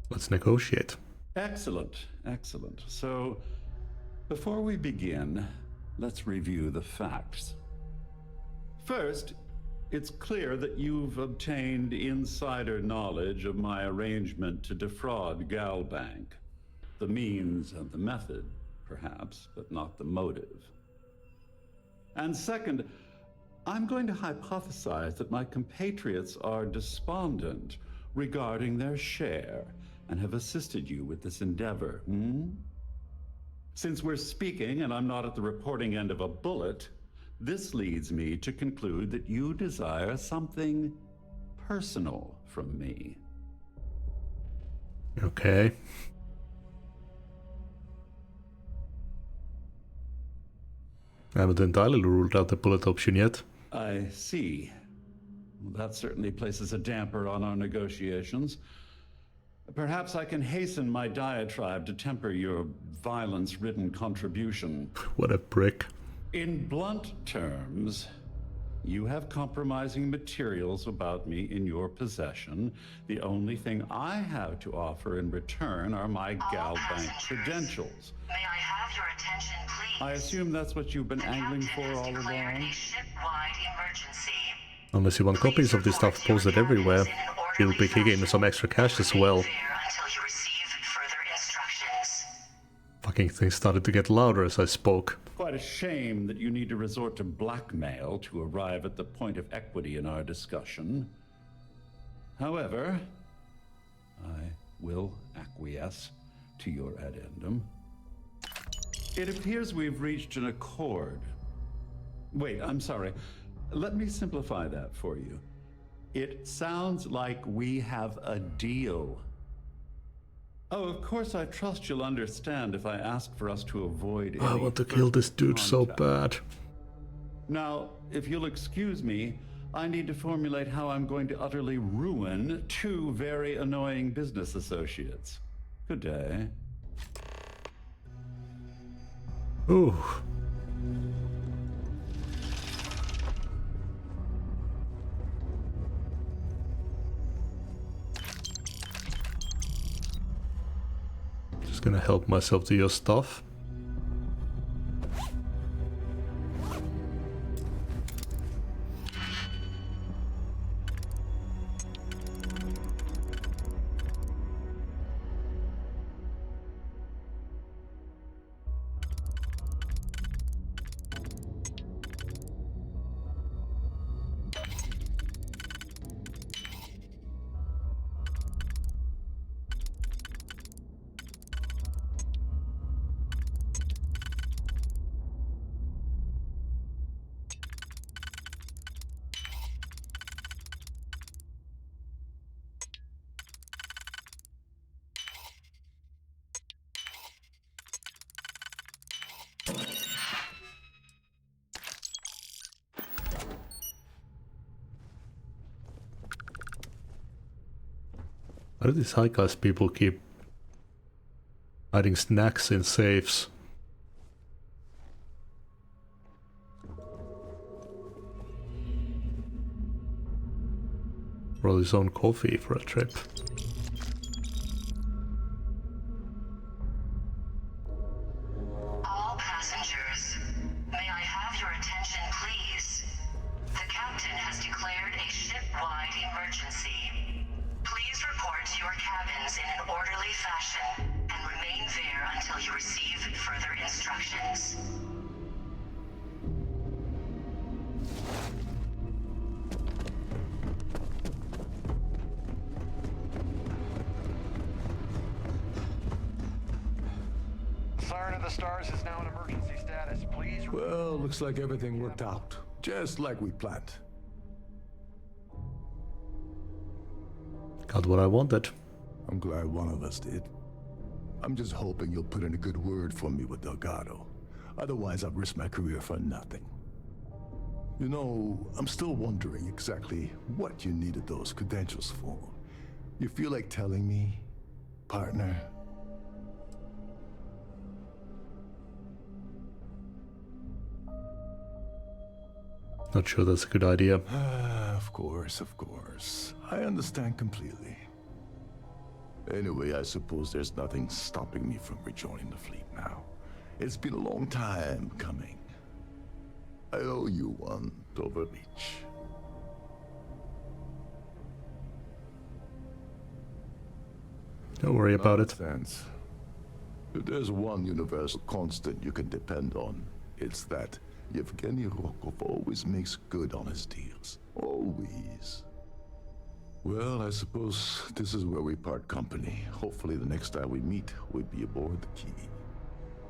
Let's negotiate. Excellent, excellent. So, before we begin, let's review the facts. First, it's clear that you've obtained insider knowledge of my arrangement to defraud Galbank. The means and the method, perhaps, but not the motive. And second, I'm going to hypothesize that my compatriots are despondent regarding their share and have assisted you with this endeavor, Since we're speaking and I'm not at the reporting end of a bullet, this leads me to conclude that you desire something personal from me. Okay. I haven't entirely ruled out the bullet option yet. I see. Well, that certainly places a damper on our negotiations. Perhaps I can hasten my diatribe to temper your violence-ridden contribution. What a prick. In blunt terms, you have compromising materials about me in your possession. The only thing I have to offer in return are my Galbank credentials. May I have your attention, please? I assume that's what you've been angling for all along? A ship-wide emergency. Unless you want copies of this stuff posted everywhere, you'll be kicking some extra cash as well. Until you receive further instructions. Fucking things started to get louder as I spoke. Quite a shame that you need to resort to blackmail to arrive at the point of equity in our discussion. However, I will acquiesce to your addendum. It appears we've reached an accord. Wait, I'm sorry. Let me simplify that for you. It sounds like we have a deal. Oh, of course, I trust you'll understand if I ask for us to avoid I any want to kill this dude so contact. bad. Now, if you'll excuse me, I need to formulate how I'm going to utterly ruin two very annoying business associates. Good day. Ooh. Just gonna help myself to your stuff. Why do these high class people keep hiding snacks in safes? Roll his own coffee for a trip. All passengers, may I have your attention, please? The captain has declared a ship-wide emergency. Please report to your cabins in an orderly fashion and remain there until you receive further instructions. Siren of the Stars is now in emergency status. Please. Well, looks like everything worked out. Just like we planned. Got what I wanted. I'm glad one of us did. I'm just hoping you'll put in a good word for me with Delgado. Otherwise, I've risked my career for nothing. You know, I'm still wondering exactly what you needed those credentials for. You feel like telling me, partner? Not sure that's a good idea. Of course, of course. I understand completely. Anyway, I suppose there's nothing stopping me from rejoining the fleet now. It's been a long time coming. I owe you one, Dover Beach. Don't worry about it. Nonsense. If there's one universal constant you can depend on, it's that Yevgeny Rokov always makes good on his deals. Always. Well, I suppose this is where we part company. Hopefully the next time we meet, we'll be aboard the Key.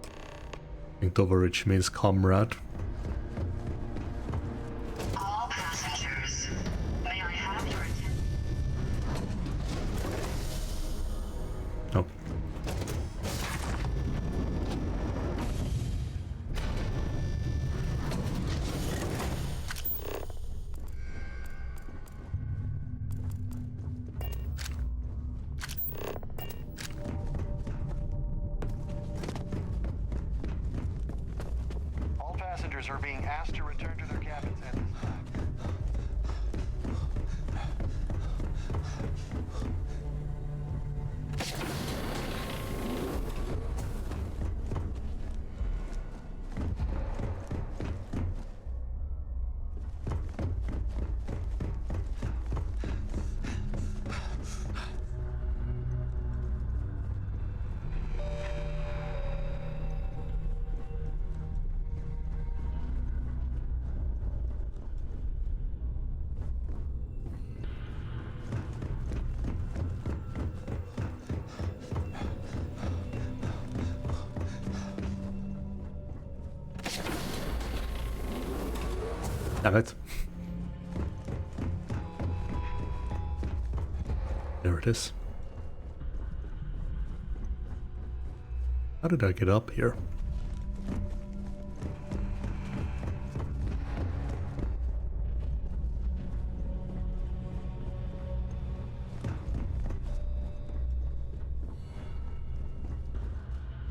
I think Doverich means comrade. All passengers, may I have your attention? No. All passengers are being asked to return to their cabins at this time. Damn it. There it is. How did I get up here?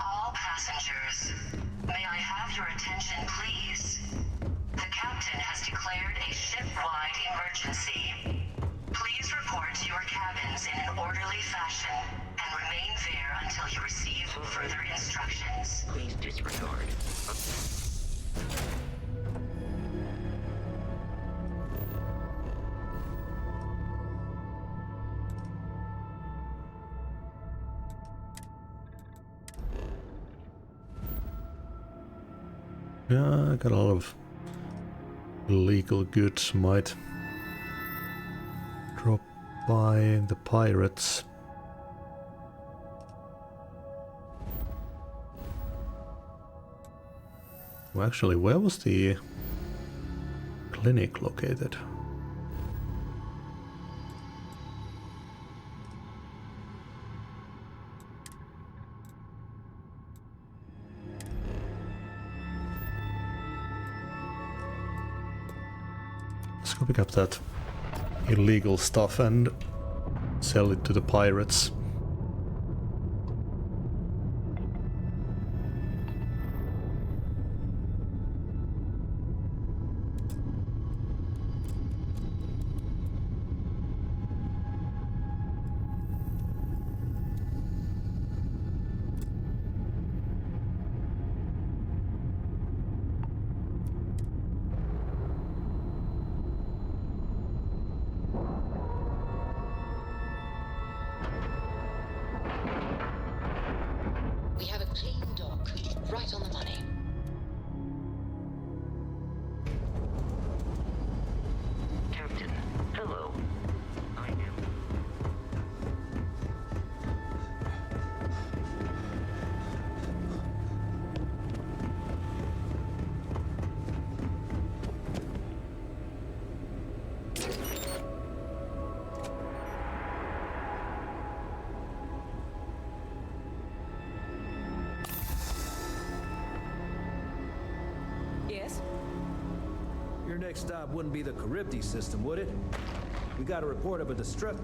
All passengers, may I have your attention, please? The captain has declared a ship-wide emergency. Please report to your cabins in an orderly fashion and remain there until you receive further instructions. Please disregard. Yeah, I got a lot of illegal goods. Might drop by the pirates. Well, actually, where was the clinic located? Let's go pick up that illegal stuff and sell it to the pirates. We have a clean dock, right on the money. Captain, hello. I am. Yes? Your next stop wouldn't be the Charybdis system, would it? We got a report of a destruct.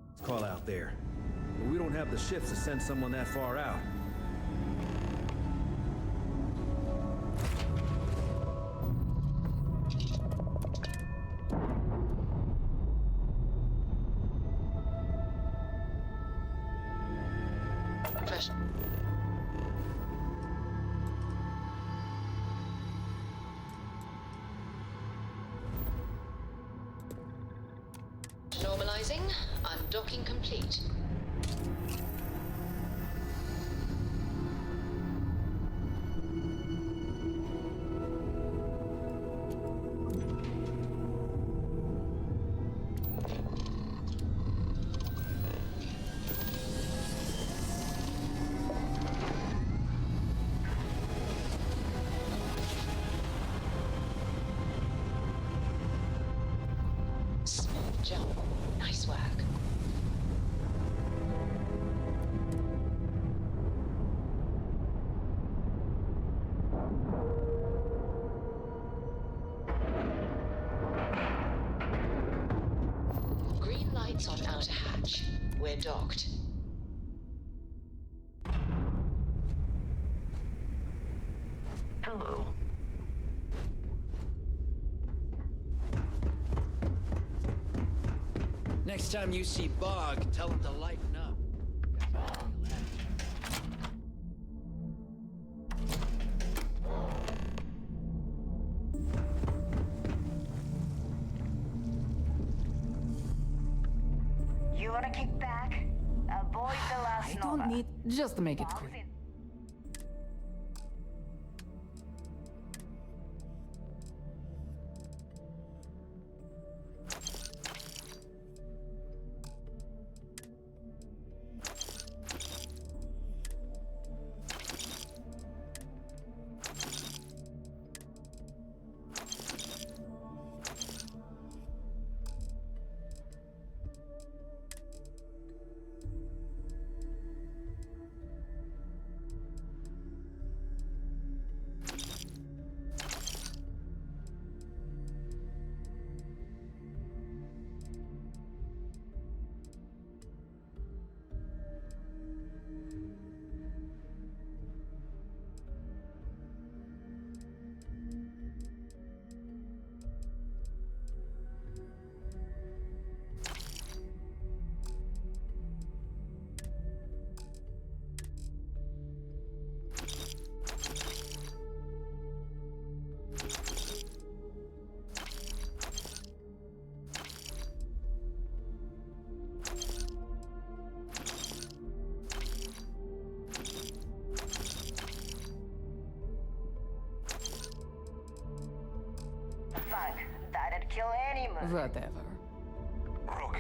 Let's call out there. But we don't have the ships to send someone that far out. Fresh. Normalizing. Undocking complete. Smooth jump. Nice work. Green lights on outer hatch. We're docked. Hello. Next time you see Bog, tell him to lighten up. You wanna kick back? Avoid the last I don't need... Just to make it quick. Funk. That'd kill any moon. Whatever. Rook.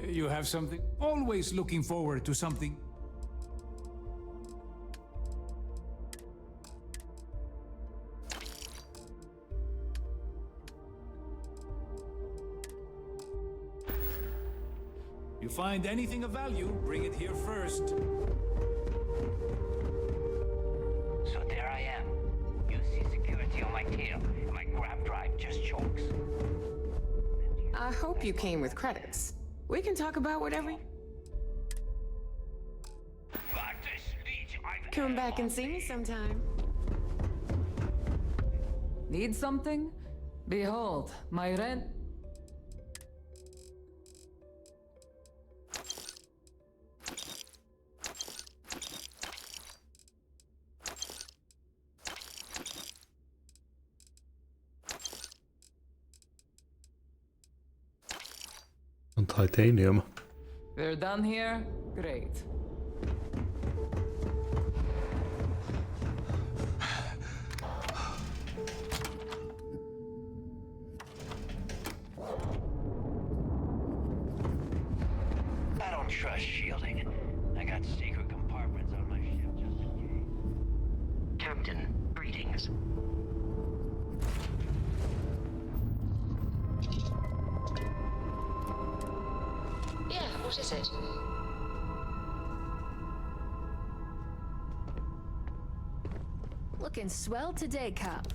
You have something? Always looking forward to something. You find anything of value, bring it here first. So there I am. You see security on my tail, and my grab drive just chokes. I hope you came with credits. We can talk about whatever. Come back and see me sometime. Need something? Behold, my rent. On titanium. We're done here? Great. I don't trust shielding. I got secret compartments on my ship just in case. Captain, greetings. Yeah, what is it? Looking swell today, Cop.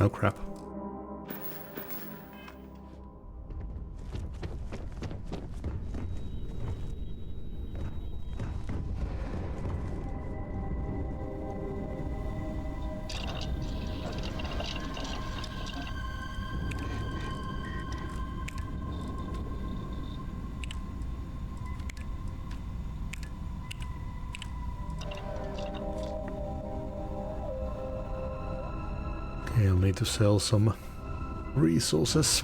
Oh crap. Okay, I'll need to sell some resources.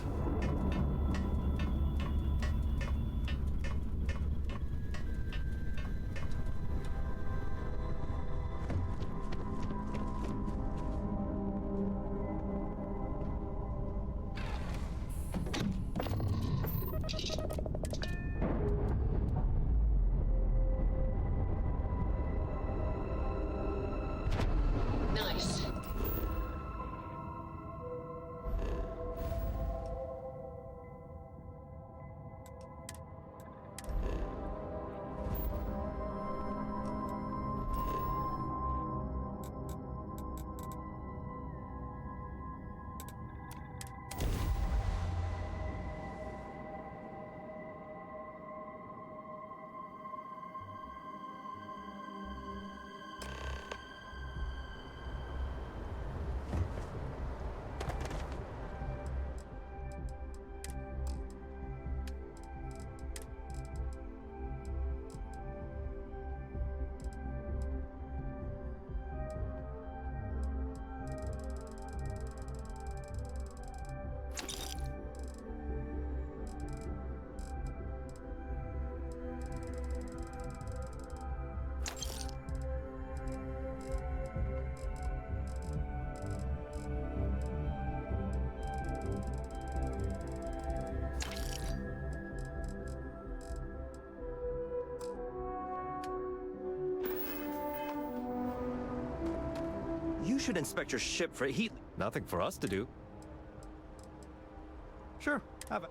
Nice. You should inspect your ship for heat. Nothing for us to do. Sure, have it.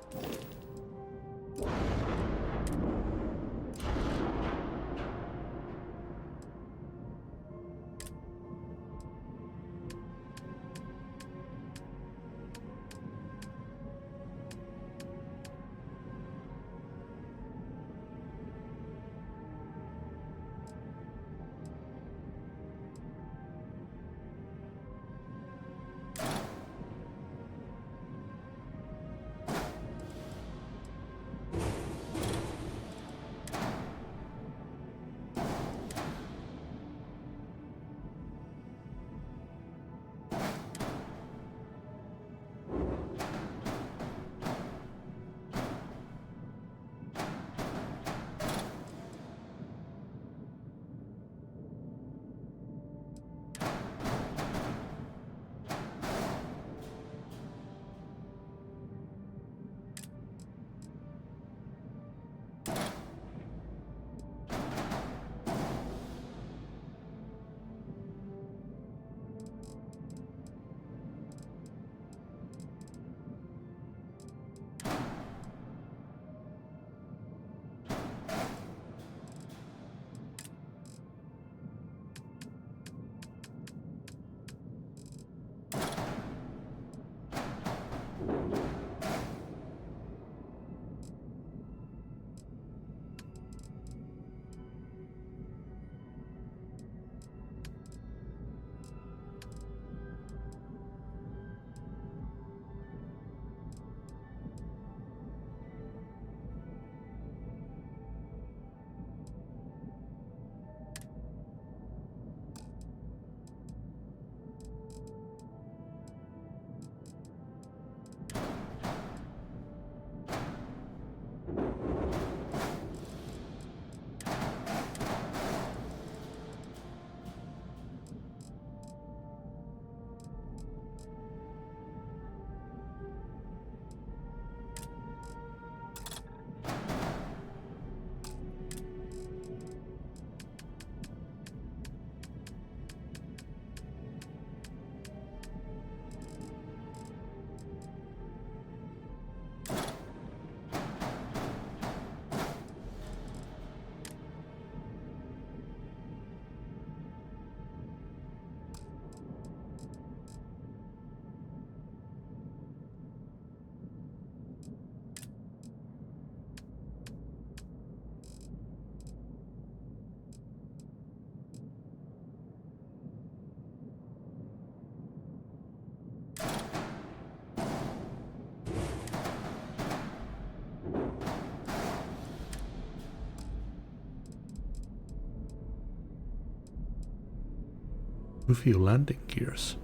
A few landing gears.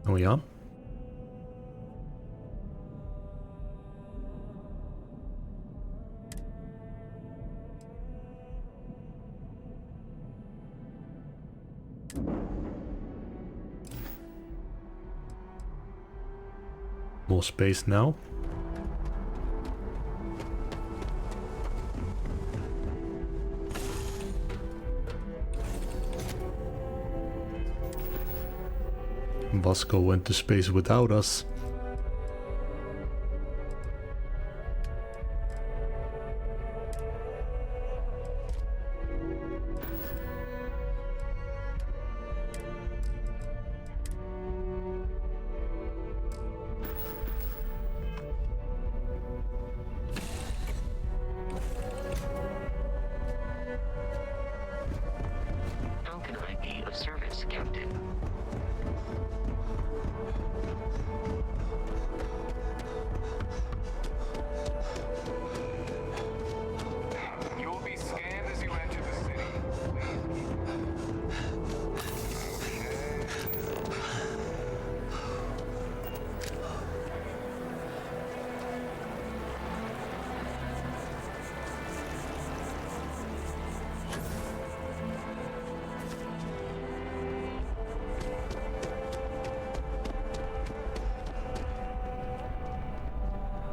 Oh yeah? More space now. Vasco went to space without us. How can I be of service, Captain? You will be scanned as you enter the city.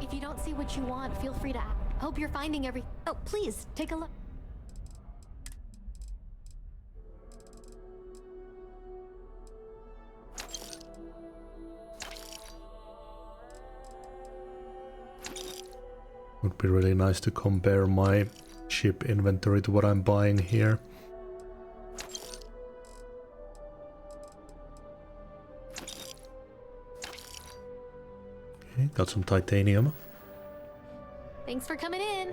If you don't see what you want, feel free to ask. Hope you're finding every. Oh, please, take a look. Would be really nice to compare my ship inventory to what I'm buying here. Okay, got some titanium. Thanks for coming in.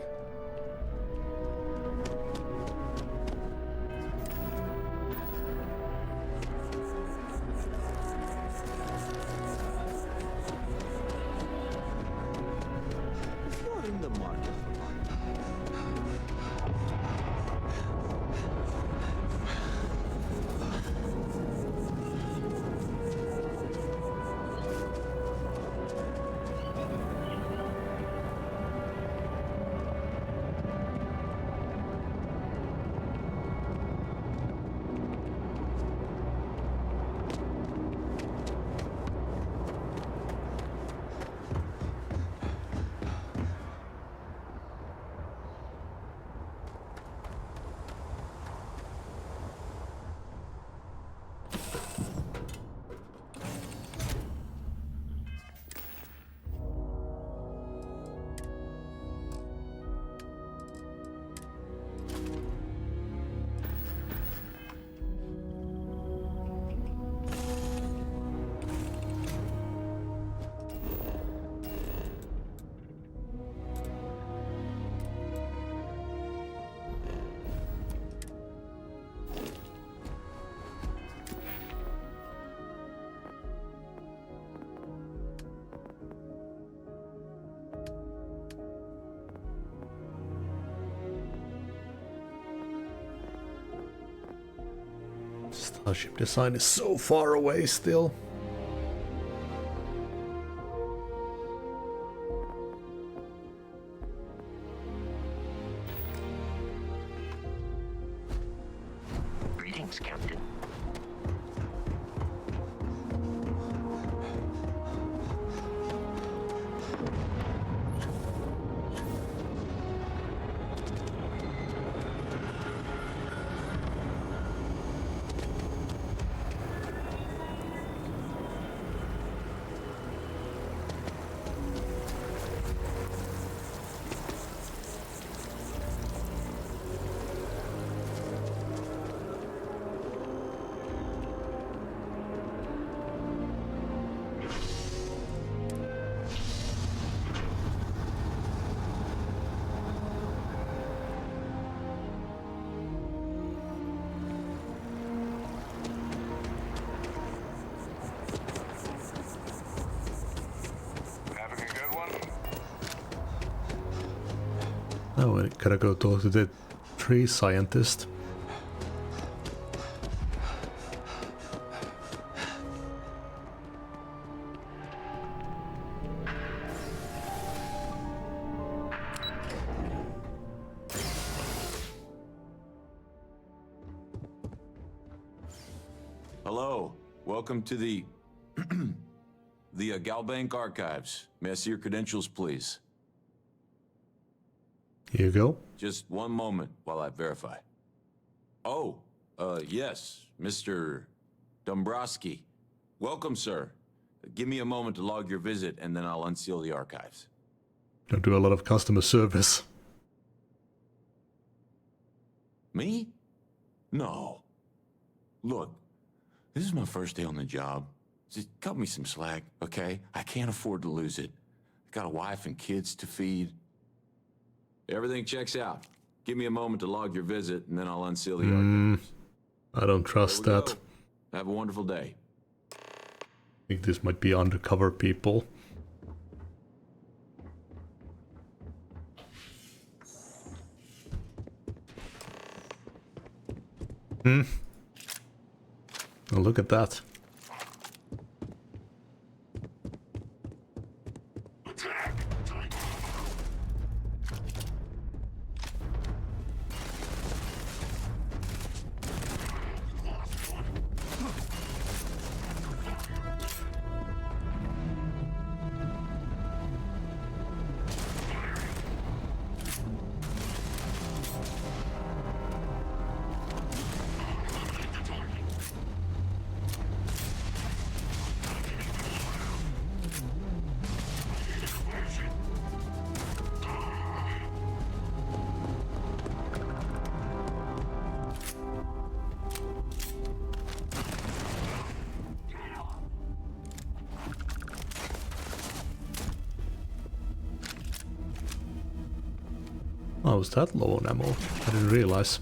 If you're in the market for Starship design is so far away still. Greetings, Captain. Now we gotta go talk to the tree scientist. Hello, welcome to the Galbank Archives. May I see your credentials, please? Here you go. Just one moment while I verify. Oh, yes, Mr. Dombrowski. Welcome, sir. Give me a moment to log your visit, and then I'll unseal the archives. Don't do a lot of customer service. Me? No. Look, this is my first day on the job. Just cut me some slack, okay? I can't afford to lose it. I got a wife and kids to feed. Everything checks out. Give me a moment to log your visit, and then I'll unseal the archives. I don't trust that. Go. Have a wonderful day. I think this might be undercover people. Oh, look at that. Oh, was that low on ammo? I didn't realize.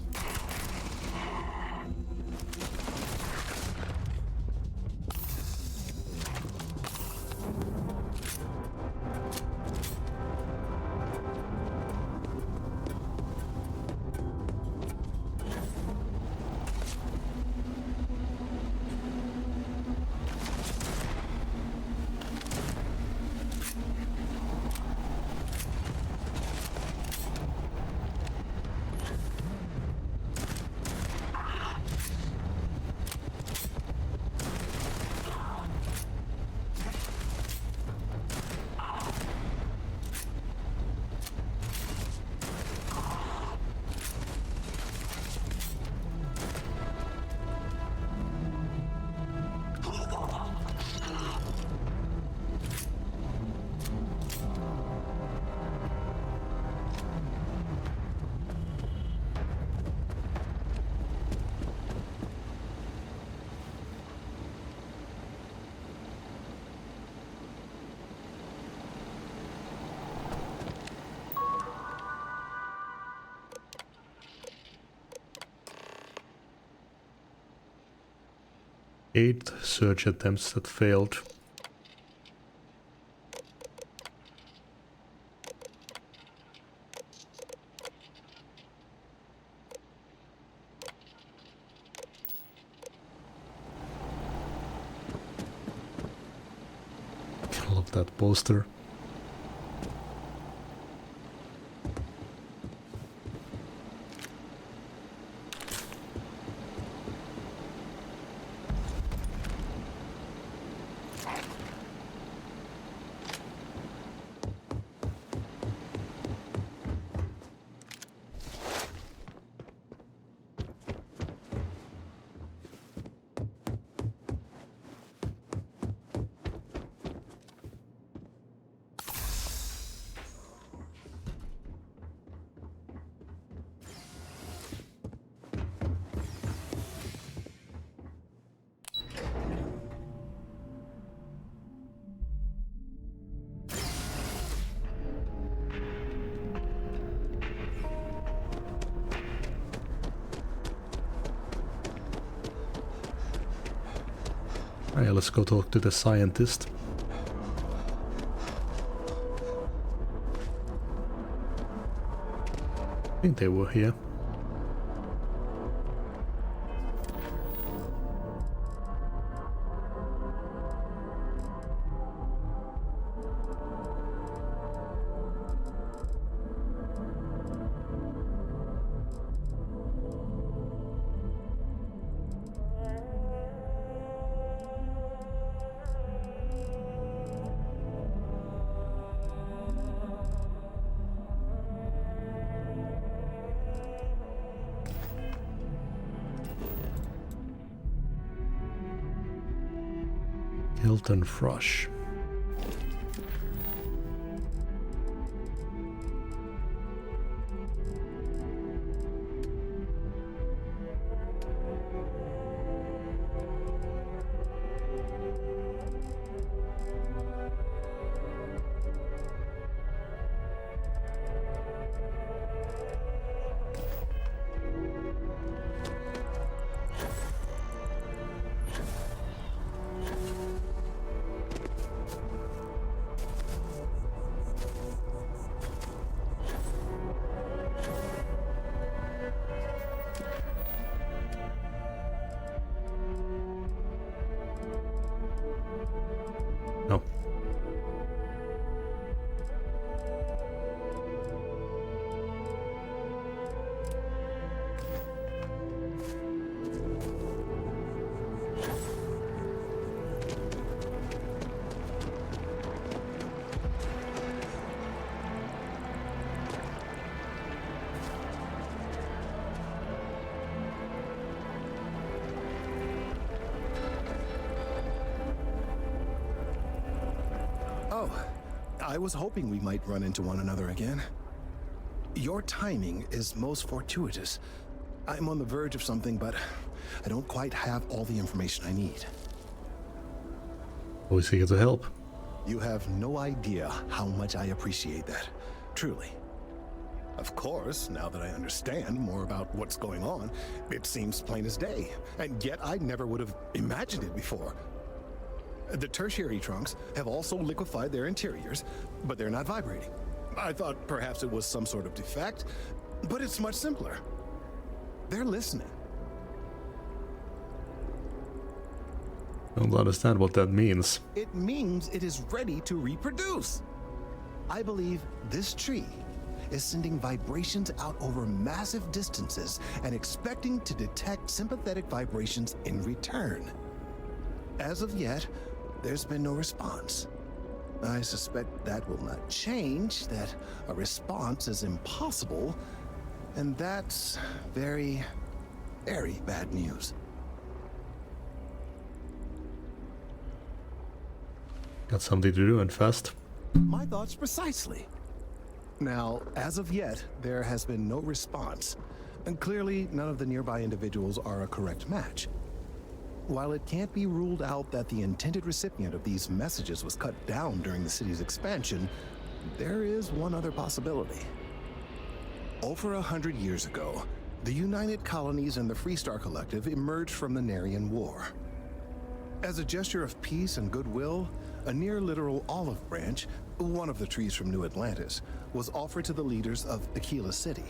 Eight search attempts that failed. I love that poster. Alright, let's go talk to the scientist. I think they were here. Hilton Frush. No. Oh, I was hoping we might run into one another again. Your timing is most fortuitous. I'm on the verge of something, but I don't quite have all the information I need. Always here to help. You have no idea how much I appreciate that. Truly. Of course, now that I understand more about what's going on, it seems plain as day. And yet I never would have imagined it before. The tertiary trunks have also liquefied their interiors, but they're not vibrating. I thought perhaps it was some sort of defect, but it's much simpler. They're listening. I don't understand what that means. It means it is ready to reproduce. I believe this tree is sending vibrations out over massive distances and expecting to detect sympathetic vibrations in return. As of yet, there's been no response. I suspect that will not change, that a response is impossible, and that's very, very bad news. Got something to do and fast. My thoughts precisely. Now, as of yet, there has been no response, and clearly none of the nearby individuals are a correct match. While it can't be ruled out that the intended recipient of these messages was cut down during the city's expansion, there is one other possibility. Over 100 years ago, the United Colonies and the Freestar Collective emerged from the Narian War. As a gesture of peace and goodwill, a near-literal olive branch, one of the trees from New Atlantis, was offered to the leaders of Aquila City.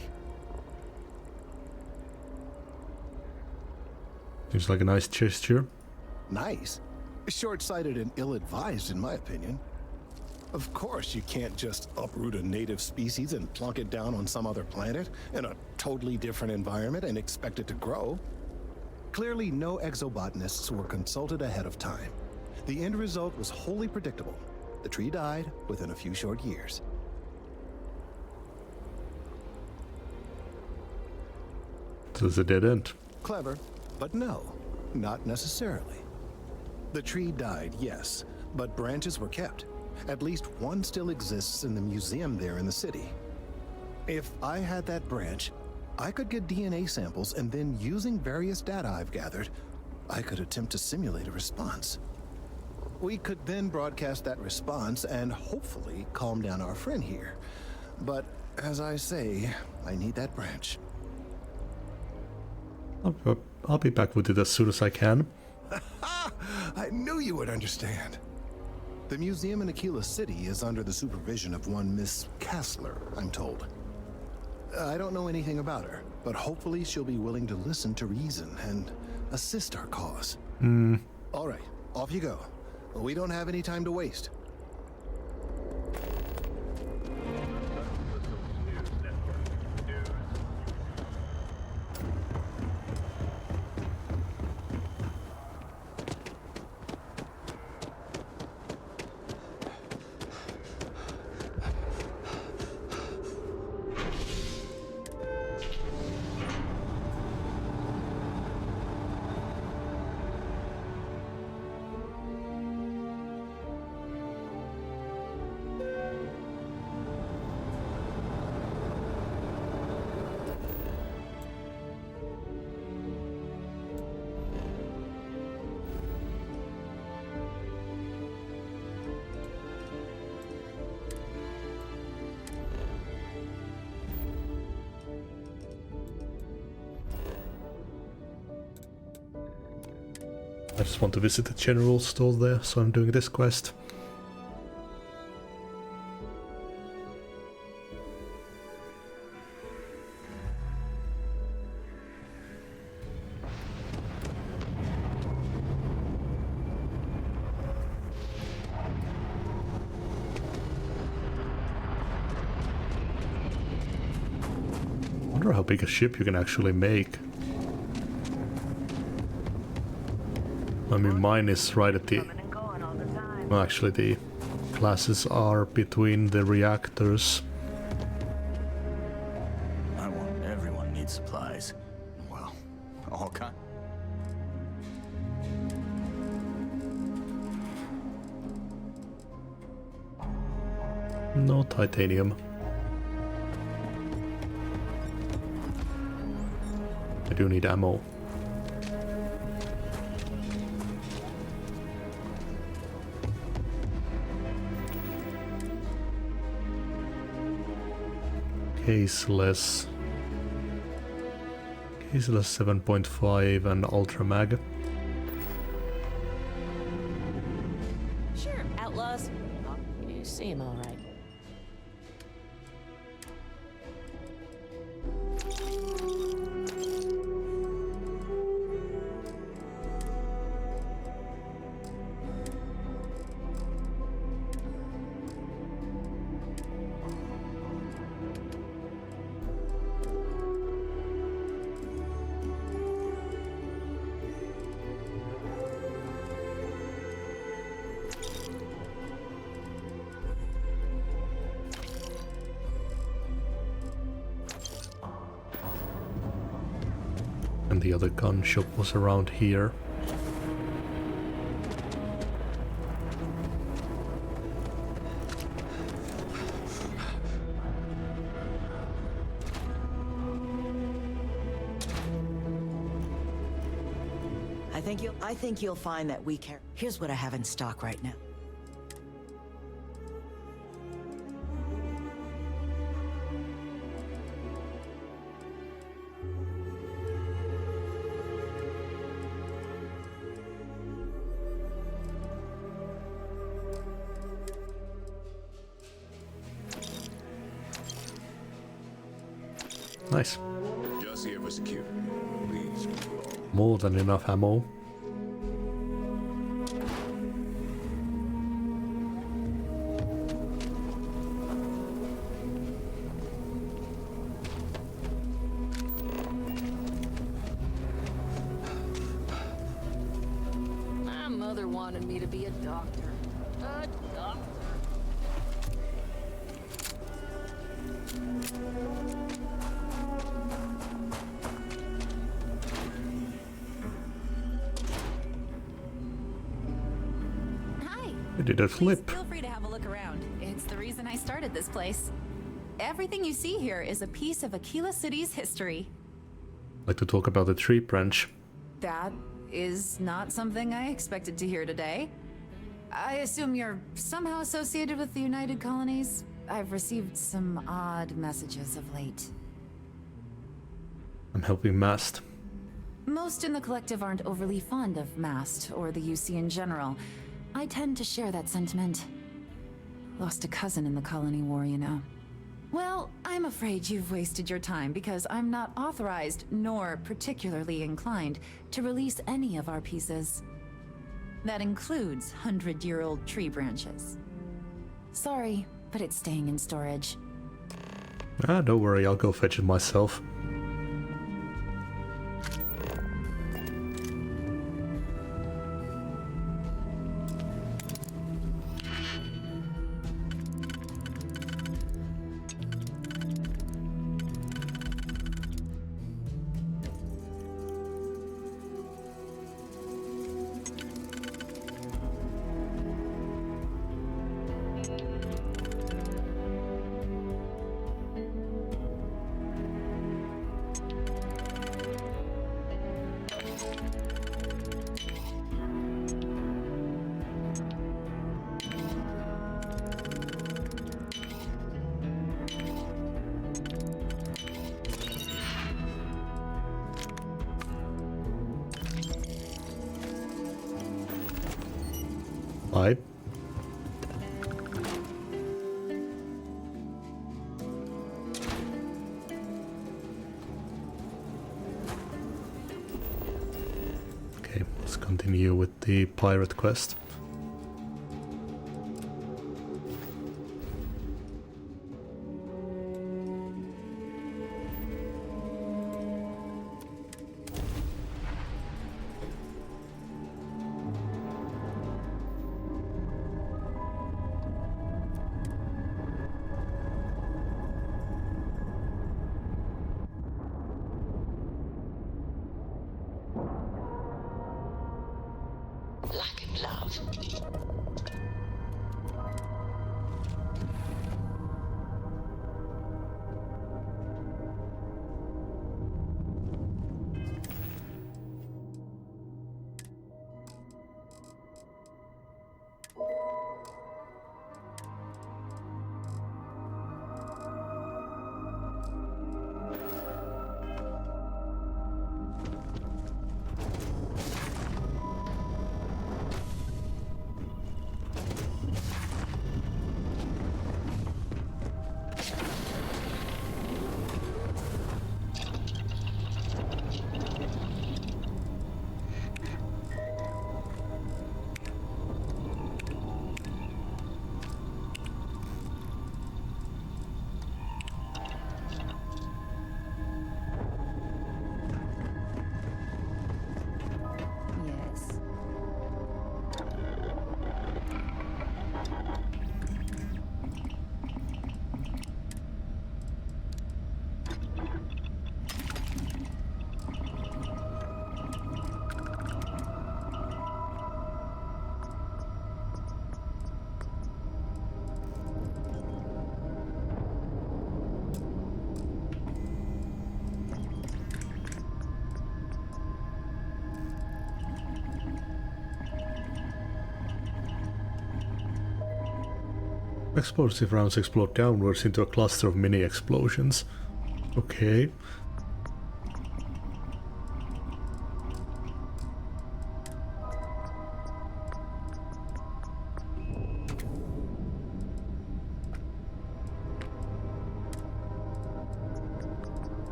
Seems like a nice gesture. Nice. Short-sighted and ill-advised, in my opinion. Of course, you can't just uproot a native species and plunk it down on some other planet in a totally different environment and expect it to grow. Clearly, no exobotanists were consulted ahead of time. The end result was wholly predictable. The tree died within a few short years. So it's a dead end. Clever, but no, not necessarily. The tree died, yes, but branches were kept. At least one still exists in the museum there in the city. If I had that branch, I could get DNA samples, and then using various data I've gathered, I could attempt to simulate a response. We could then broadcast that response and hopefully calm down our friend here. But as I say, I need that branch. I'll be back with it as soon as I can. I knew you would understand. The museum in Aquila City is under the supervision of one Miss Kassler, I'm told. I don't know anything about her, but hopefully she'll be willing to listen to reason and assist our cause. All right, off you go. We don't have any time to waste. I just want to visit the general store there, so I'm doing this quest. I wonder how big a ship you can actually make. I mean, mine is right at the... Well, actually, the classes are between the reactors. Everyone needs supplies. Well, all kind. No titanium. I do need ammo. Caseless 7.5 and Ultra Mag. Sure, outlaws. You seem all right. And the other gun shop was around here. I think you'll find that we care. Here's what I have in stock right now. Nice. Just here for security. Please. More than enough ammo. My mother wanted me to be a doctor. A doctor. I did a flip. Feel free to have a look around. It's the reason I started this place. Everything you see here is a piece of Aquila City's history. I'd like to talk about the tree branch. That is not something I expected to hear today. I assume you're somehow associated with the United Colonies? I've received some odd messages of late. I'm helping Mast. Most in the collective aren't overly fond of Mast or the UC in general. I tend to share that sentiment. Lost a cousin in the colony war, you know. Well, I'm afraid you've wasted your time because I'm not authorized nor particularly inclined to release any of our pieces. That includes 100-year-old tree branches. Sorry, but it's staying in storage. Ah, don't worry, I'll go fetch it myself. Bye. Okay, let's continue with the pirate quest. Lack of love. Yes. Explosive rounds explode downwards into a cluster of mini explosions. Okay.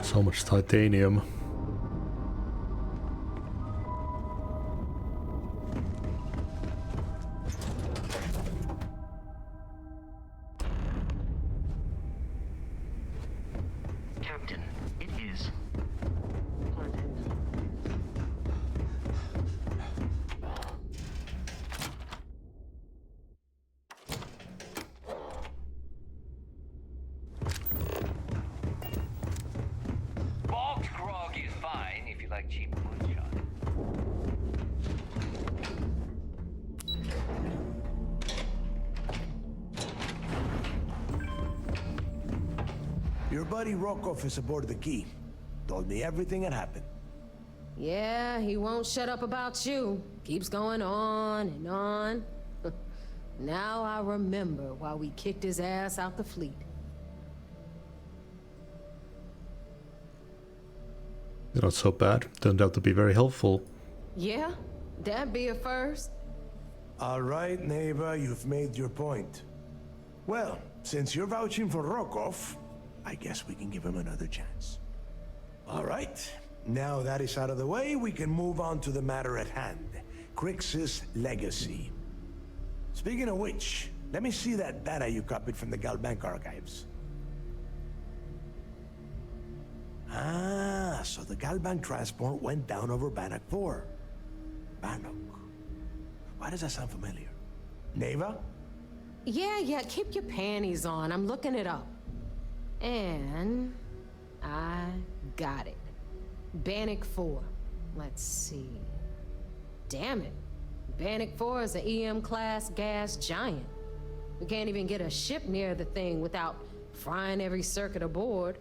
So much titanium. Captain, it is. Bulk grog is fine if you like cheap moonshine. Your buddy Rokov is aboard the Key. Told me everything that happened. Yeah, he won't shut up about you. Keeps going on and on. Now I remember why we kicked his ass out the fleet. Not so bad. Turned out to be very helpful. Yeah, that'd be a first. All right, Neva, you've made your point. Well, since you're vouching for Rokov, I guess we can give him another chance. All right, now that is out of the way, we can move on to the matter at hand. Crix's legacy. Speaking of which, let me see that data you copied from the Galbank archives. Ah, so the Galbank transport went down over Bannock 4. Bannock. Why does that sound familiar? Neva? Yeah, keep your panties on. I'm looking it up. And I got it. Bannock 4. Let's see. Damn it. Bannock 4 is an EM-class gas giant. We can't even get a ship near the thing without frying every circuit aboard.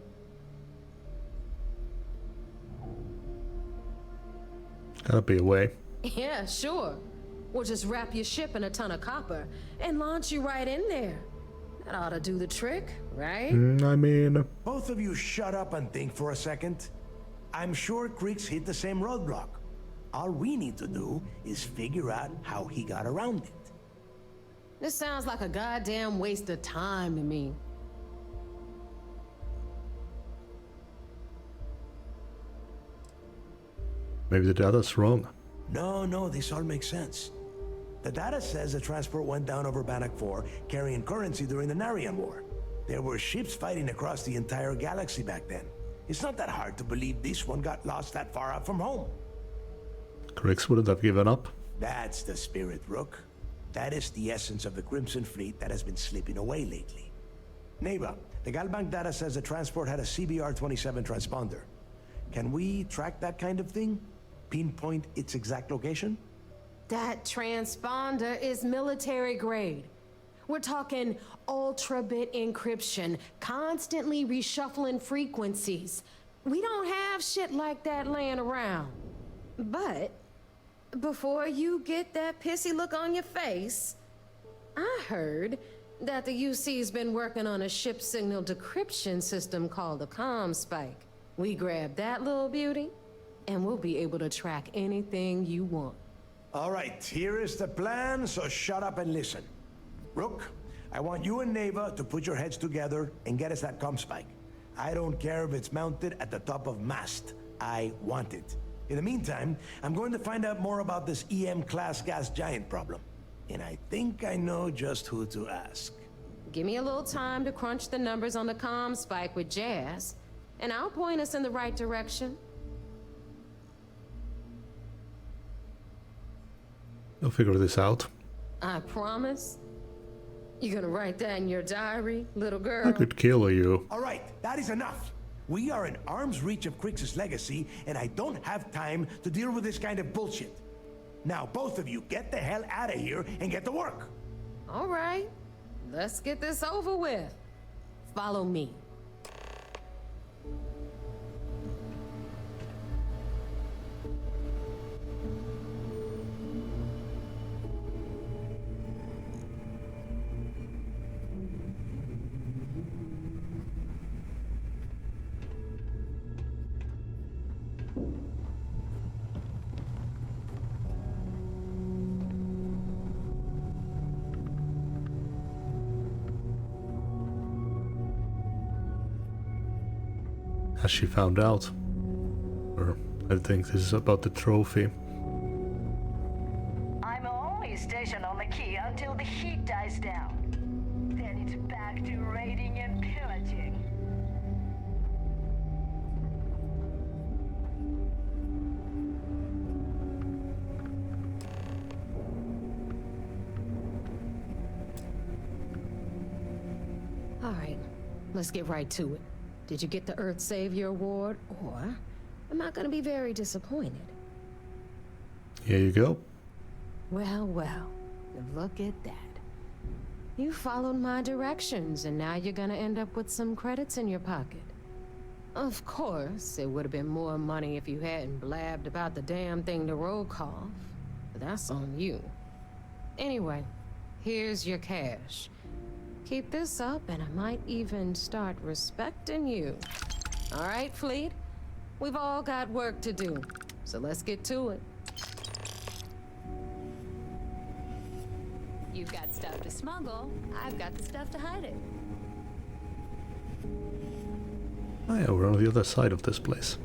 Gotta be a way. Yeah, sure. We'll just wrap your ship in a ton of copper and launch you right in there. That ought to do the trick, right? I mean... Both of you shut up and think for a second. I'm sure Crix hit the same roadblock. All we need to do is figure out how he got around it. This sounds like a goddamn waste of time to me. Maybe the data's wrong. No, this all makes sense. The data says the transport went down over Bannock 4, carrying currency during the Narian War. There were ships fighting across the entire galaxy back then. It's not that hard to believe this one got lost that far out from home. Crix wouldn't have given up. That's the spirit, Rook. That is the essence of the Crimson Fleet that has been slipping away lately. Neva, the Galbank data says the transport had a CBR-27 transponder. Can we track that kind of thing? Pinpoint its exact location? That transponder is military grade. We're talking ultra-bit encryption, constantly reshuffling frequencies. We don't have shit like that laying around. But before you get that pissy look on your face, I heard that the UC's been working on a ship signal decryption system called the ComSpike. We grab that little beauty, and we'll be able to track anything you want. All right, here is the plan, so shut up and listen. Rook, I want you and Neva to put your heads together and get us that ComSpike. I don't care if it's mounted at the top of mast. I want it. In the meantime, I'm going to find out more about this EM-class gas giant problem. And I think I know just who to ask. Give me a little time to crunch the numbers on the ComSpike with Jazz, and I'll point us in the right direction. I'll figure this out. I promise. You gonna write that in your diary, little girl? I could kill you. All right, that is enough. We are in arm's reach of Crix's legacy, and I don't have time to deal with this kind of bullshit. Now, both of you, get the hell out of here and get to work. All right, let's get this over with. Follow me. Has she found out? Or I think this is about the trophy. I'm only stationed on the key until the heat dies down. Then it's back to raiding and pillaging. All right, let's get right to it. Did you get the Earth Savior Award, or am I gonna be very disappointed? Here you go. Well, look at that. You followed my directions, and now you're gonna end up with some credits in your pocket. Of course, it would have been more money if you hadn't blabbed about the damn thing to Rokov, but that's on you. Anyway, here's your cash. Keep this up, and I might even start respecting you. All right, Fleet? We've all got work to do, so let's get to it. You've got stuff to smuggle. I've got the stuff to hide it. Oh yeah, we're on the other side of this place.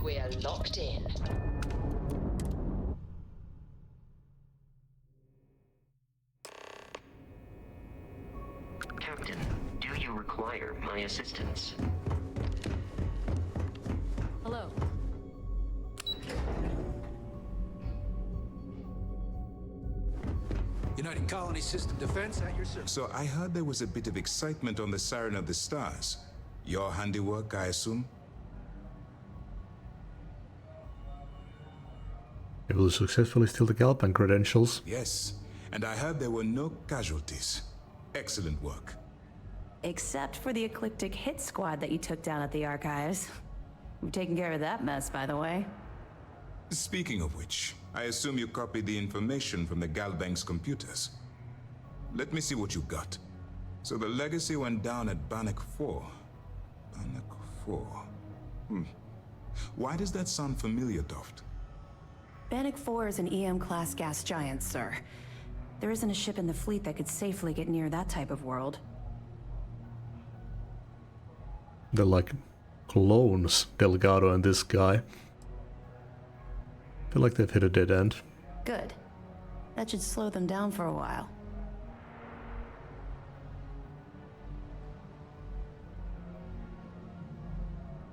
We're locked in. Captain, do you require my assistance? Hello. United Colony System Defense at your service. So I heard there was a bit of excitement on the Siren of the Stars. Your handiwork, I assume? Able to successfully steal the Galban credentials. Yes, and I heard there were no casualties. Excellent work. Except for the eclectic hit squad that you took down at the archives. We've taken care of that mess, by the way. Speaking of which, I assume you copied the information from the Galbank's computers. Let me see what you got. So the legacy went down at Bannock 4. Bannock 4. Why does that sound familiar, Toft? Bannock 4 is an EM-class gas giant, sir. There isn't a ship in the fleet that could safely get near that type of world. They're like clones, Delgado and this guy. Feel like they've hit a dead end. Good. That should slow them down for a while.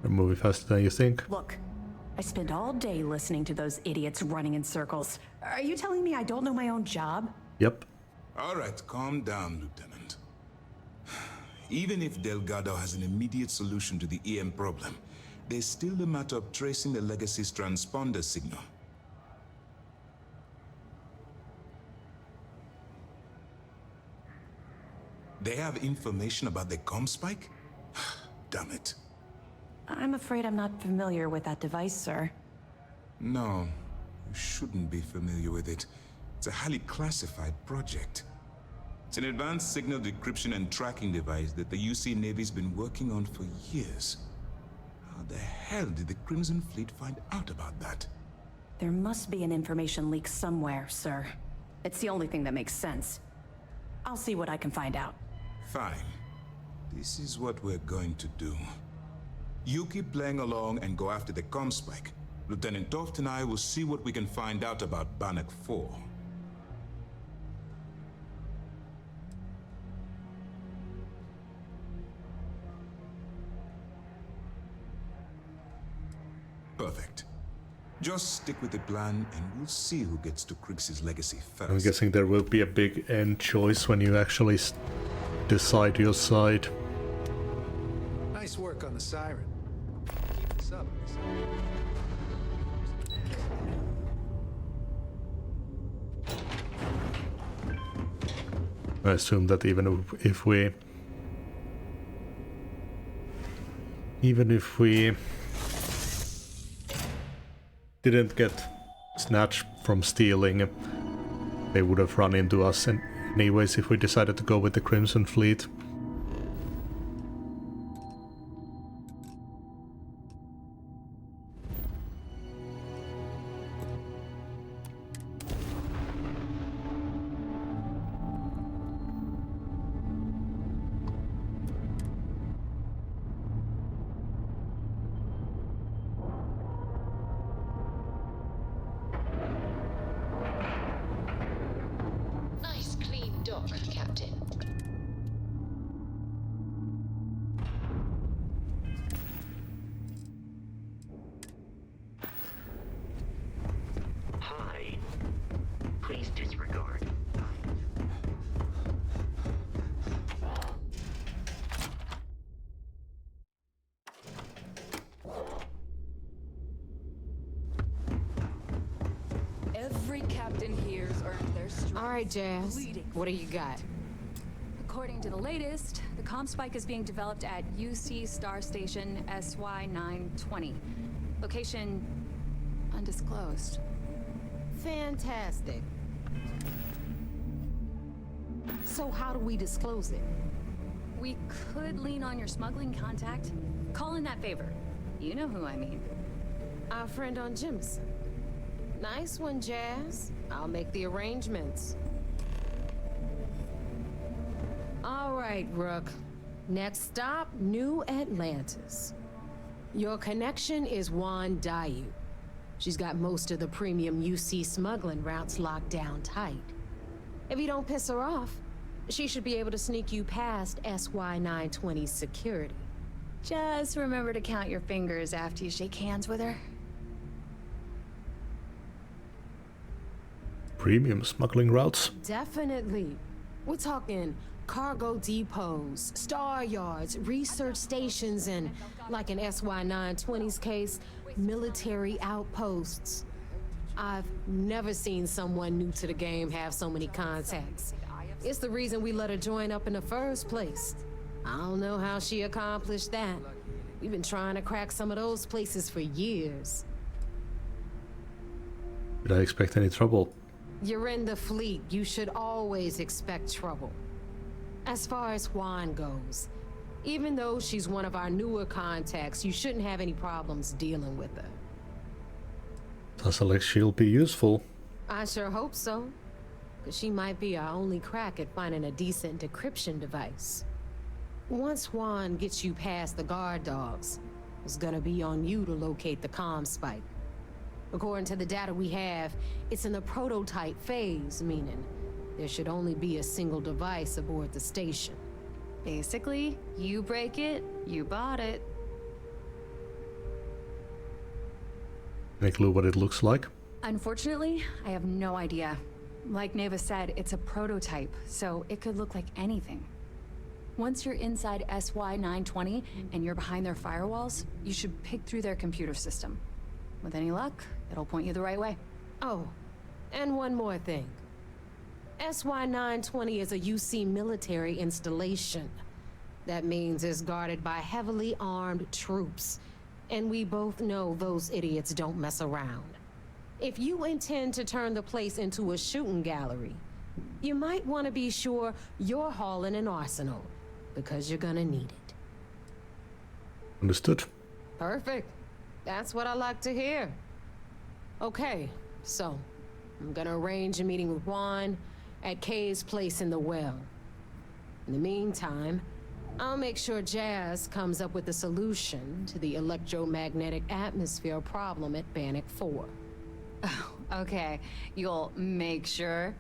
They're moving faster than you think. Look, I spent all day listening to those idiots running in circles. Are you telling me I don't know my own job? Yep. All right, calm down, Lieutenant. Even if Delgado has an immediate solution to the EM problem, there's still the matter of tracing the Legacy's transponder signal. They have information about the comm spike? Damn it. I'm afraid I'm not familiar with that device, sir. No, you shouldn't be familiar with it. It's a highly classified project. It's an advanced signal decryption and tracking device that the UC Navy's been working on for years. How the hell did the Crimson Fleet find out about that? There must be an information leak somewhere, sir. It's the only thing that makes sense. I'll see what I can find out. Fine. This is what we're going to do. You keep playing along and go after the comm spike. Lieutenant Toft and I will see what we can find out about Bannock 4. Perfect. Just stick with the plan and we'll see who gets to Krix's legacy first. I'm guessing there will be a big end choice when you actually decide your side. Nice work on the Siren. Keep this up. I assume that even if we didn't get snatched from stealing, they would have run into us anyways if we decided to go with the Crimson Fleet. Nice clean dock, Captain. Hi. Please captain here's earned their stripes. All right, Jazz. What do you got? According to the latest, the comm spike is being developed at UC Star Station SY-920. Location undisclosed. Fantastic. So how do we disclose it? We could lean on your smuggling contact. Call in that favor. You know who I mean. Our friend on Jimson. Nice one, Jazz. I'll make the arrangements. All right, Rook. Next stop, New Atlantis. Your connection is Juan Dayu. She's got most of the premium UC smuggling routes locked down tight. If you don't piss her off, she should be able to sneak you past SY-920's security. Just remember to count your fingers after you shake hands with her. Premium smuggling routes? Definitely. We're talking cargo depots, star yards, research stations, and, like in SY-920's case, military outposts. I've never seen someone new to the game have so many contacts. It's the reason we let her join up in the first place. I don't know how she accomplished that. We've been trying to crack some of those places for years. Did I expect any trouble? You're in the fleet. You should always expect trouble. As far as Juan goes, even though she's one of our newer contacts, you shouldn't have any problems dealing with her. Sounds like she'll be useful. I sure hope so. Because she might be our only crack at finding a decent decryption device. Once Juan gets you past the guard dogs, it's gonna be on you to locate the comm spike. According to the data we have, it's in the prototype phase, meaning there should only be a single device aboard the station. Basically, you break it, you bought it. Any clue what it looks like? Unfortunately, I have no idea. Like Neva said, it's a prototype, so it could look like anything. Once you're inside SY-920 and you're behind their firewalls, you should pick through their computer system. With any luck, it'll point you the right way. Oh, and one more thing. SY-920 is a UC military installation. That means it's guarded by heavily armed troops. And we both know those idiots don't mess around. If you intend to turn the place into a shooting gallery, you might want to be sure you're hauling an arsenal, because you're gonna need it. Understood. Perfect. That's what I like to hear. Okay, so I'm gonna arrange a meeting with Juan at Kay's place in the well. In the meantime, I'll make sure Jazz comes up with a solution to the electromagnetic atmosphere problem at Bannock 4. Oh, okay. You'll make sure.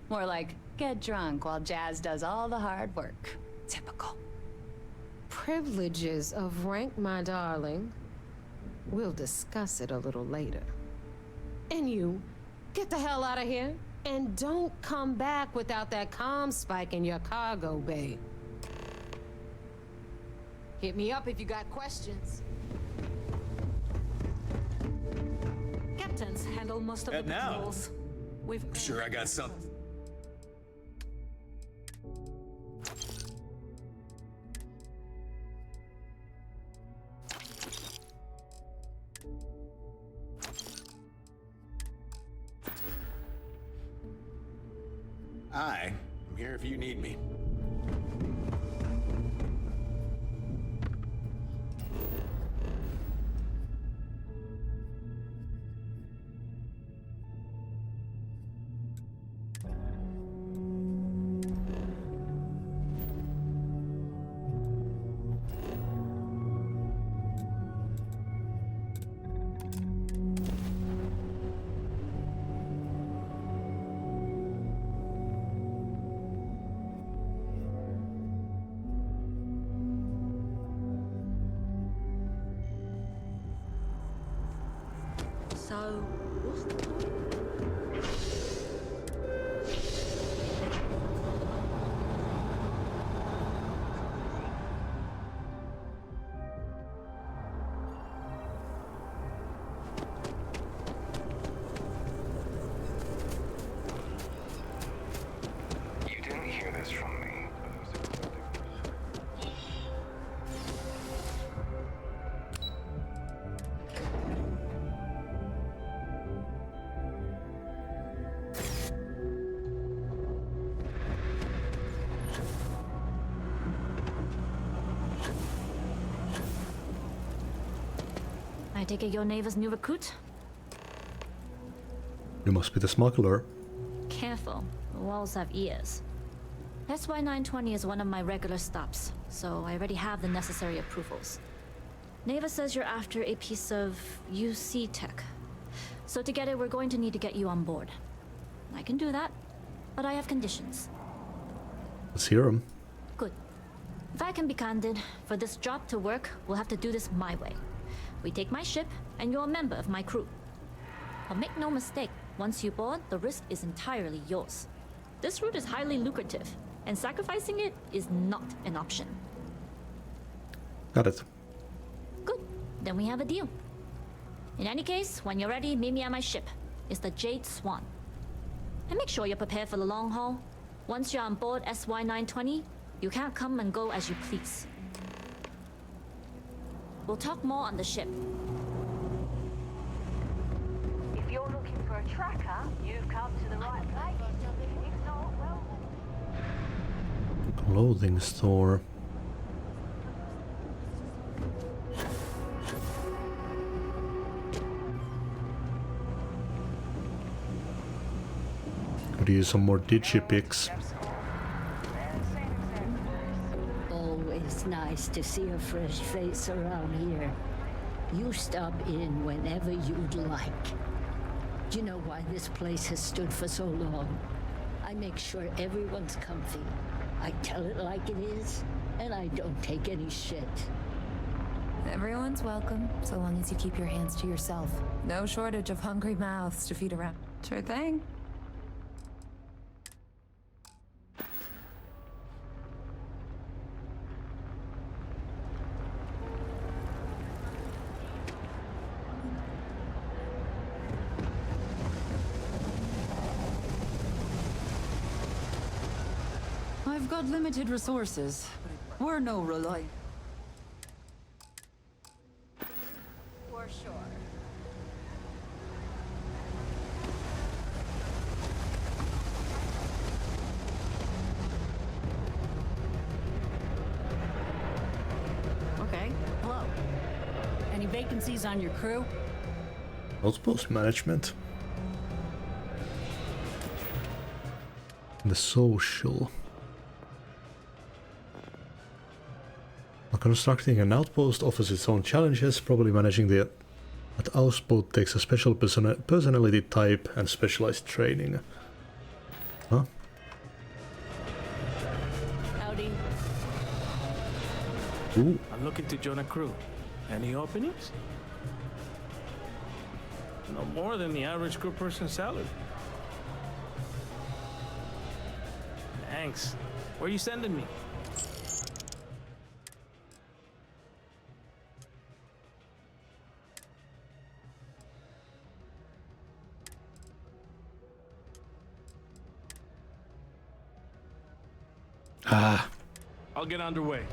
More like, get drunk while Jazz does all the hard work. Typical. Privileges of rank, my darling. We'll discuss it a little later. And you, get the hell out of here. And don't come back without that comm spike in your cargo bay. Hit me up if you got questions. Captains handle most of the patrols. We've Sure, I got something. I'm here if you need me. So, what's the point? I take it you're Neva's new recruit? You must be the smuggler. Careful, the walls have ears. SY-920 is one of my regular stops, so I already have the necessary approvals. Neva says you're after a piece of UC tech. So to get it, we're going to need to get you on board. I can do that, but I have conditions. Let's hear them. Good. If I can be candid, for this job to work, we'll have to do this my way. We take my ship, and you're a member of my crew. But make no mistake, once you board, the risk is entirely yours. This route is highly lucrative, and sacrificing it is not an option. Got it. Good. Then we have a deal. In any case, when you're ready, meet me at my ship. It's the Jade Swan. And make sure you're prepared for the long haul. Once you're on board SY-920, you can't come and go as you please. We'll talk more on the ship. If you're looking for a tracker, you've come to the right place. If not, well... Clothing store. Could use some more digipics. Always nice to see a fresh face around here. You stop in whenever you'd like. Do you know why this place has stood for so long? I make sure everyone's comfy. I tell it like it is, and I don't take any shit. Everyone's welcome, so long as you keep your hands to yourself. No shortage of hungry mouths to feed around. Sure thing. I've got limited resources. We're no rely. For sure. Okay, hello. Any vacancies on your crew? Outpost management. The social. Constructing an outpost offers its own challenges. Probably managing the outpost takes a special personality type and specialized training. Huh? Howdy. Ooh. I'm looking to join a crew. Any openings? No more than the average crew person's salary. Thanks. Where are you sending me? I'll get underway.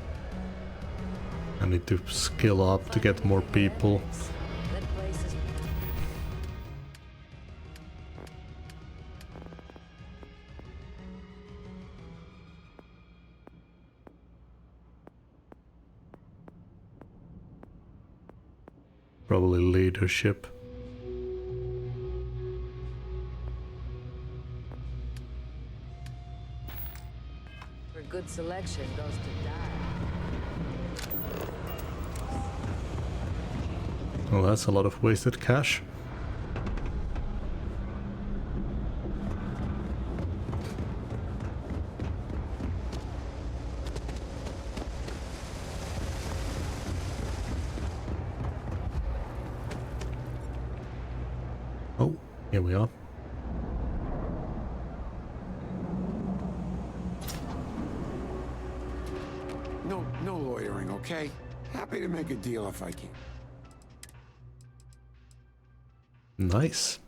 I need to skill up to get more people. Probably leadership. Good selection goes to die. Well, that's a lot of wasted cash. Oh, here we are. No lawyering, okay? Happy to make a deal if I can. Nice.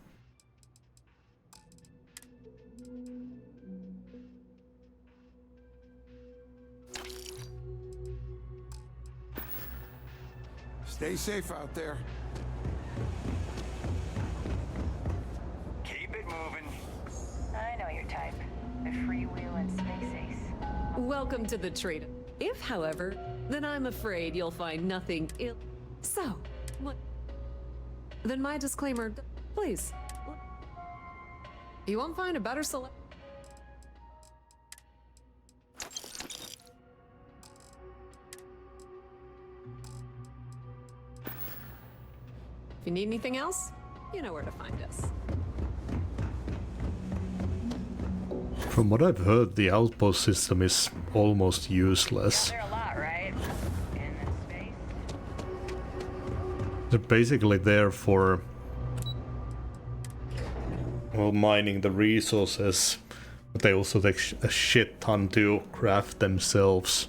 Stay safe out there. Keep it moving. I know your type. The freewheeling space ace. Welcome to the trade. If, however, then I'm afraid you'll find nothing ill. So, what? Then my disclaimer, please. You won't find a better select. If you need anything else, you know where to find us. From what I've heard, the outpost system is almost useless. They're a lot, right? In this space. They're basically there for, well, mining the resources, but they also take a shit ton to craft themselves.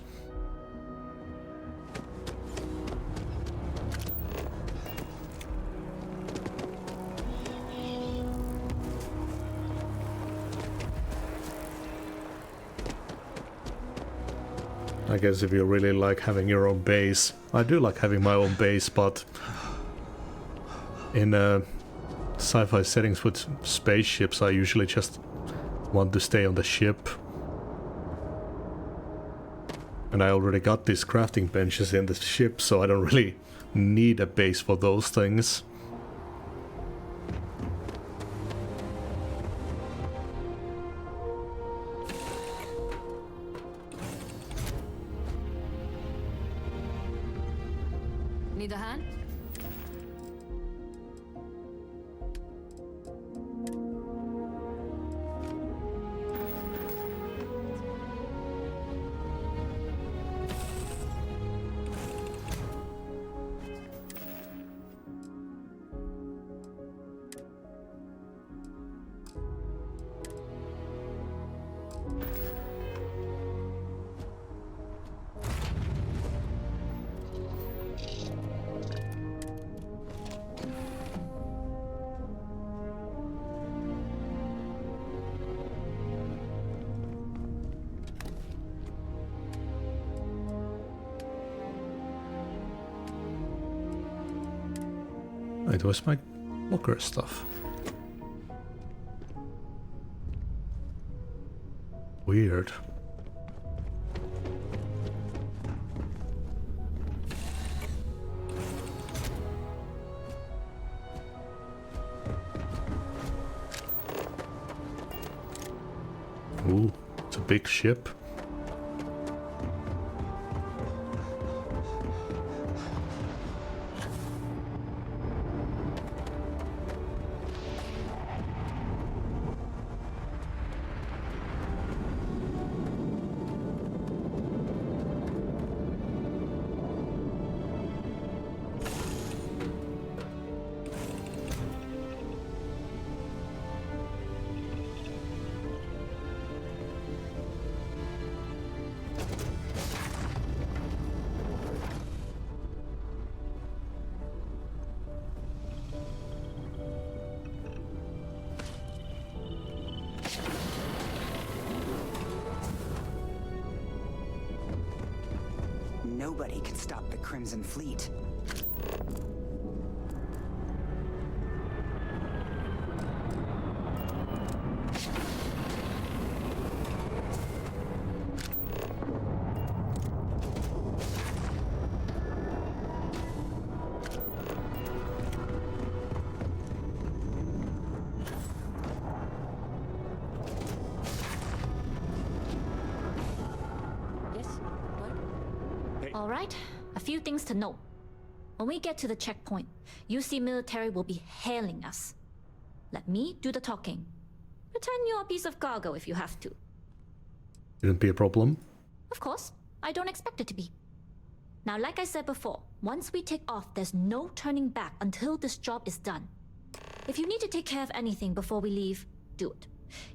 I guess if you really like having your own base. I do like having my own base, but in sci-fi settings with spaceships, I usually just want to stay on the ship. And I already got these crafting benches in the ship, so I don't really need a base for those things. Need a hand? It was my locker stuff. Weird. Ooh, it's a big ship. Nobody can stop the Crimson Fleet. All right, a few things to note. When we get to the checkpoint, UC military will be hailing us. Let me do the talking. Pretend you're a piece of cargo if you have to. Shouldn't be a problem. Of course, I don't expect it to be. Now, like I said before, once we take off, there's no turning back until this job is done. If you need to take care of anything before we leave, do it.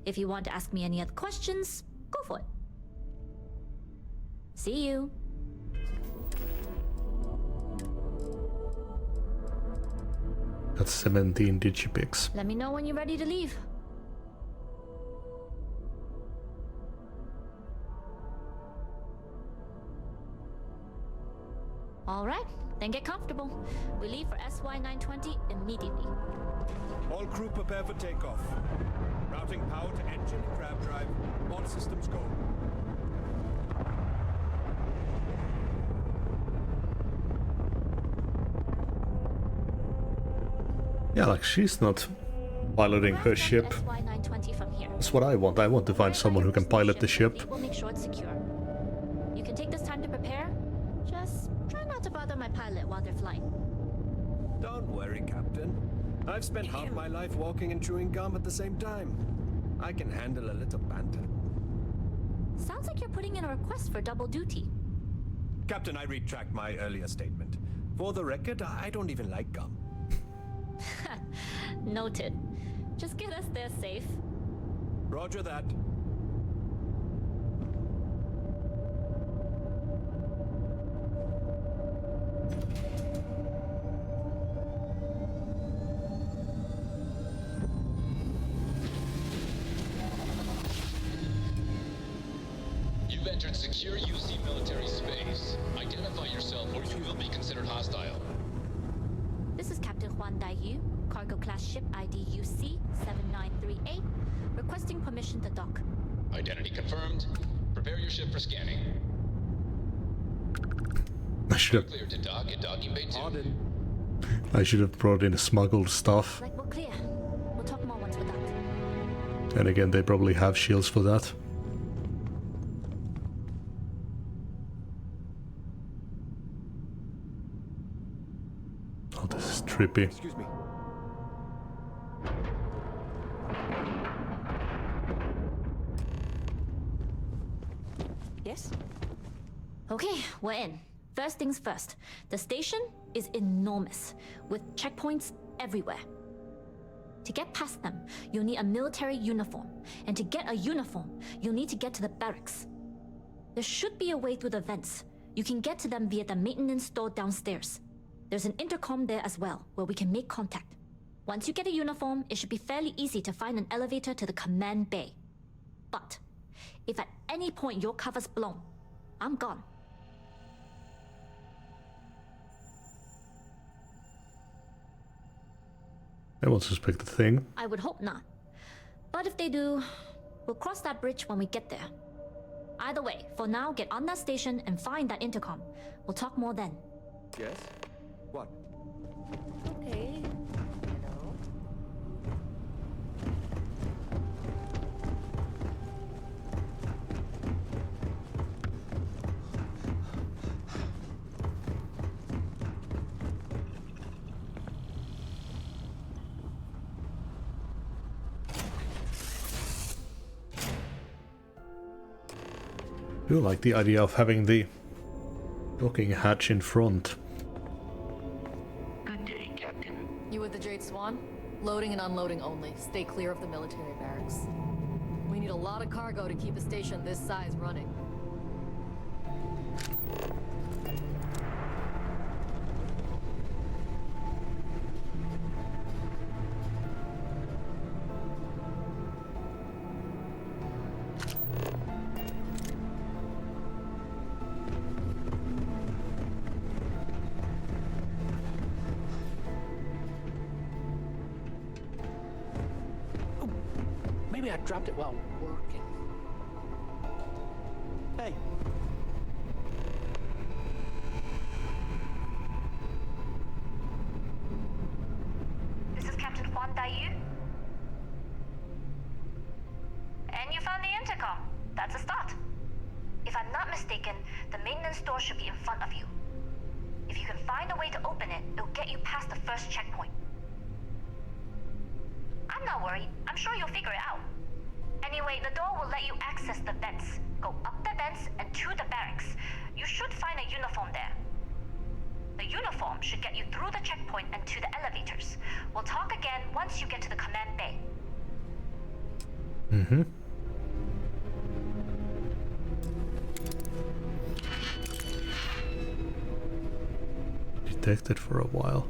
If you want to ask me any other questions, go for it. See you. That's 17 digipics. Let me know when you're ready to leave. All right, then get comfortable. We leave for SY-920 immediately. All crew prepare for takeoff. Routing power to engine and crab drive. All systems go. Yeah, like she's not piloting her ship. SY-920 from here. That's what I want. I want to find someone who can pilot the ship. We'll make sure it's secure. You can take this time to prepare. Just try not to bother my pilot while they're flying. Don't worry, Captain. I've spent half my life walking and chewing gum at the same time. I can handle a little banter. Sounds like you're putting in a request for double duty. Captain, I retract my earlier statement. For the record, I don't even like gum. Noted. Just get us there safe. Roger that. You've entered secure UC military space. Identify yourself or you will be considered hostile. This is Captain Huan Daiyu, cargo class ship ID UC-7938, requesting permission to dock. Identity confirmed. Prepare your ship for scanning. I should Clear to dock at docking bay 2. have brought in smuggled stuff. Like we're clear. We'll talk more once we're docked. And again, they probably have shields for that. Oh, this is trippy. Excuse me. Yes? Okay, we're in. First things first. The station is enormous, with checkpoints everywhere. To get past them, you'll need a military uniform. And to get a uniform, you'll need to get to the barracks. There should be a way through the vents. You can get to them via the maintenance store downstairs. There's an intercom there as well, where we can make contact. Once you get a uniform, it should be fairly easy to find an elevator to the command bay. But if at any point your cover's blown, I'm gone. They won't suspect a thing. I would hope not. But if they do, we'll cross that bridge when we get there. Either way, for now, get on that station and find that intercom. We'll talk more then. Yes? What? Okay. I do like the idea of having the docking hatch in front. Good day, Captain. You with the Jade Swan? Loading and unloading only. Stay clear of the military barracks. We need a lot of cargo to keep a station this size running. Maybe I dropped it while working. Hey. This is Captain Huan Daiyu. And you found the intercom. That's a start. If I'm not mistaken, the maintenance door should be in front of you. If you can find a way to open it, it'll get you past the first checkpoint. I'm not worried. I'm sure you'll figure it out. Anyway, the door will let you access the vents. Go up the vents and to the barracks. You should find a uniform there. The uniform should get you through the checkpoint and to the elevators. We'll talk again once you get to the command bay. Mm-hmm. Detected for a while.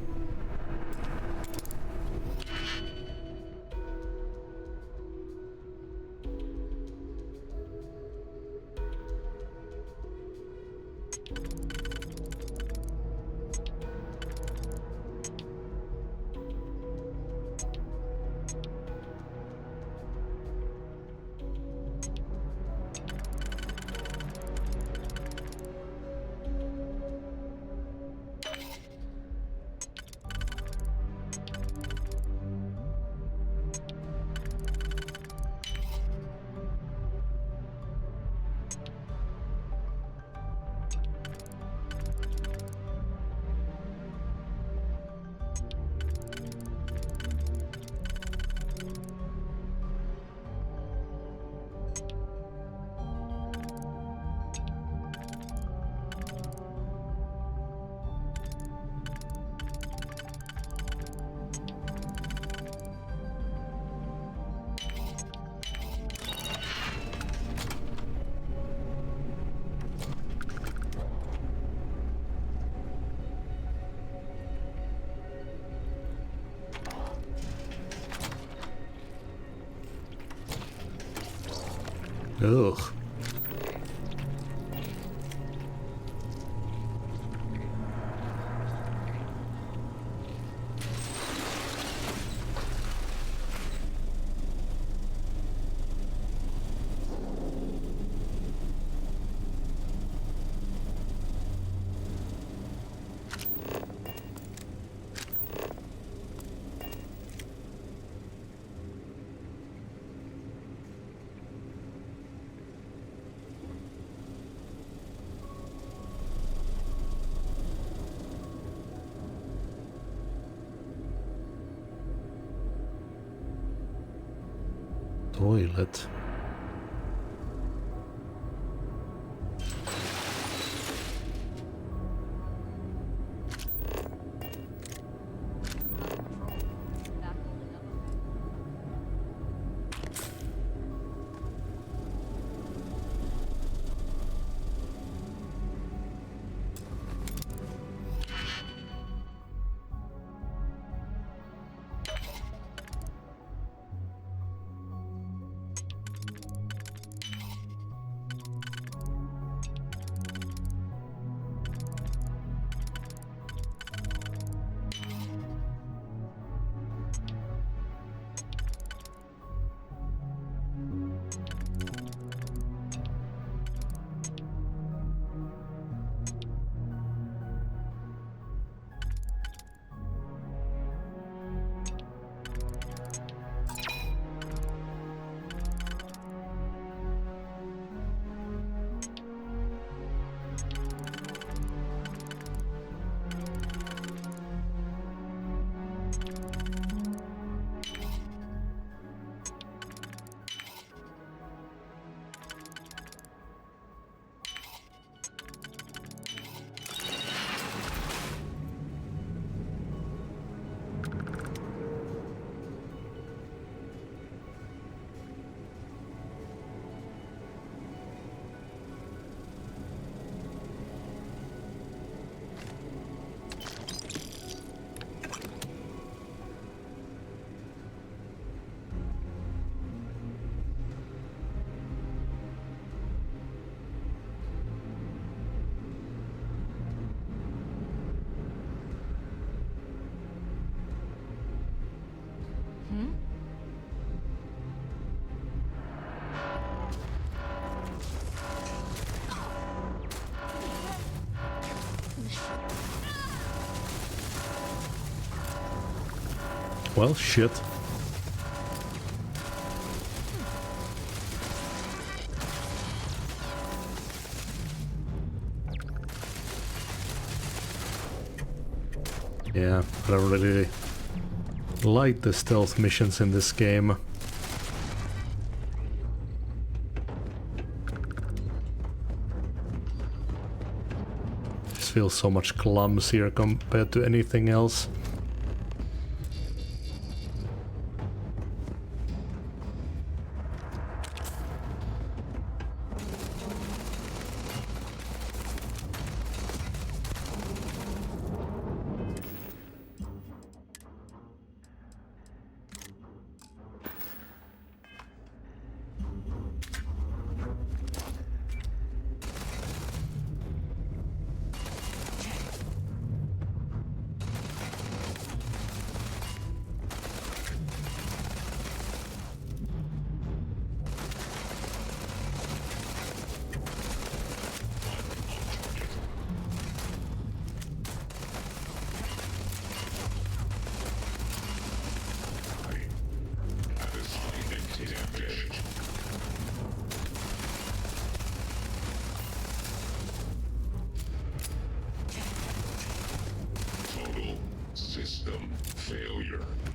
Ugh. Toilet. Well, shit. Yeah, I don't really like the stealth missions in this game. This feels so much clumsier compared to anything else.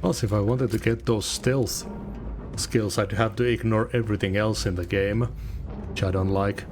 Plus, if I wanted to get those stealth skills, I'd have to ignore everything else in the game, which I don't like.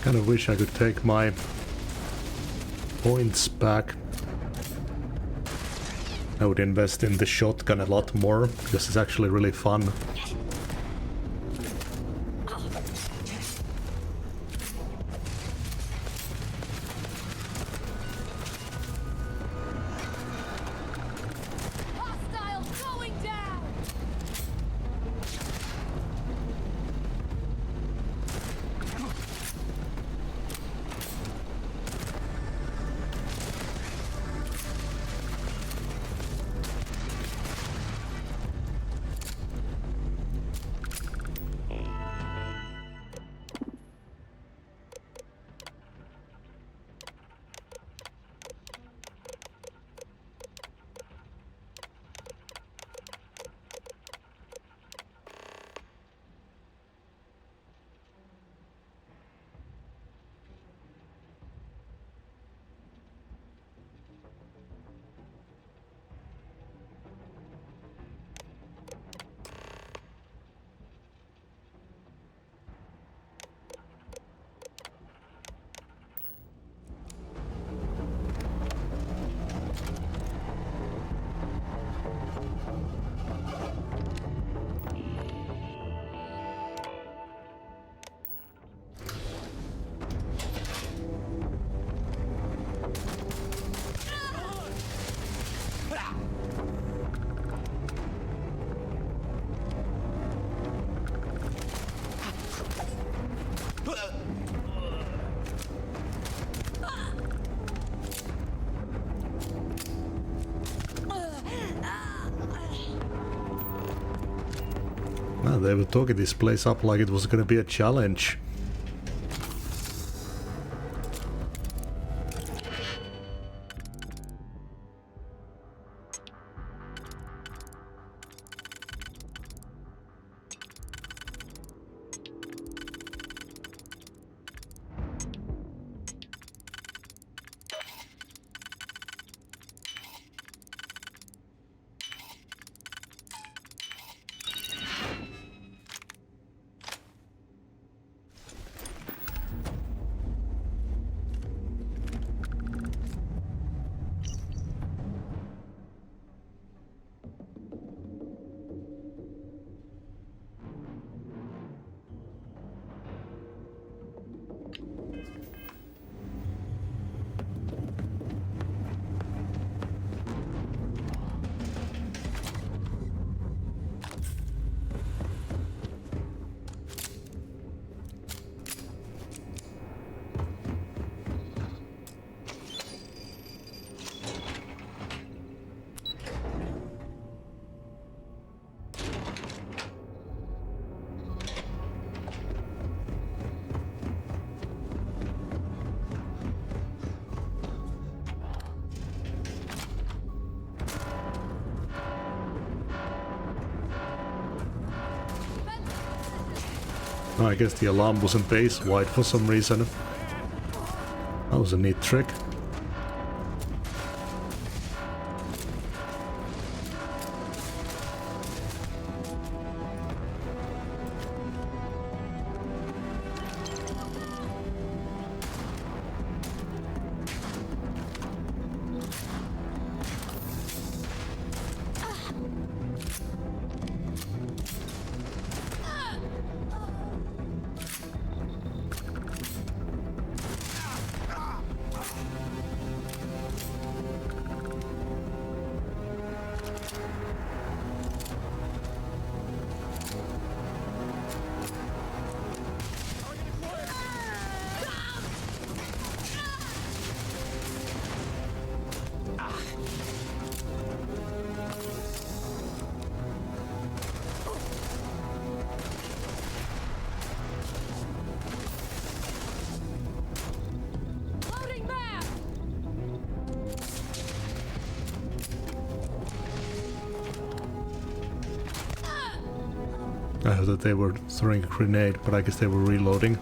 Kind of wish I could take my points back. I would invest in the shotgun a lot more, because it's actually really fun. They were talking this place up like it was gonna be a challenge. I guess the alarm wasn't base wide for some reason. That was a neat trick. I heard that they were throwing a grenade, but I guess they were reloading.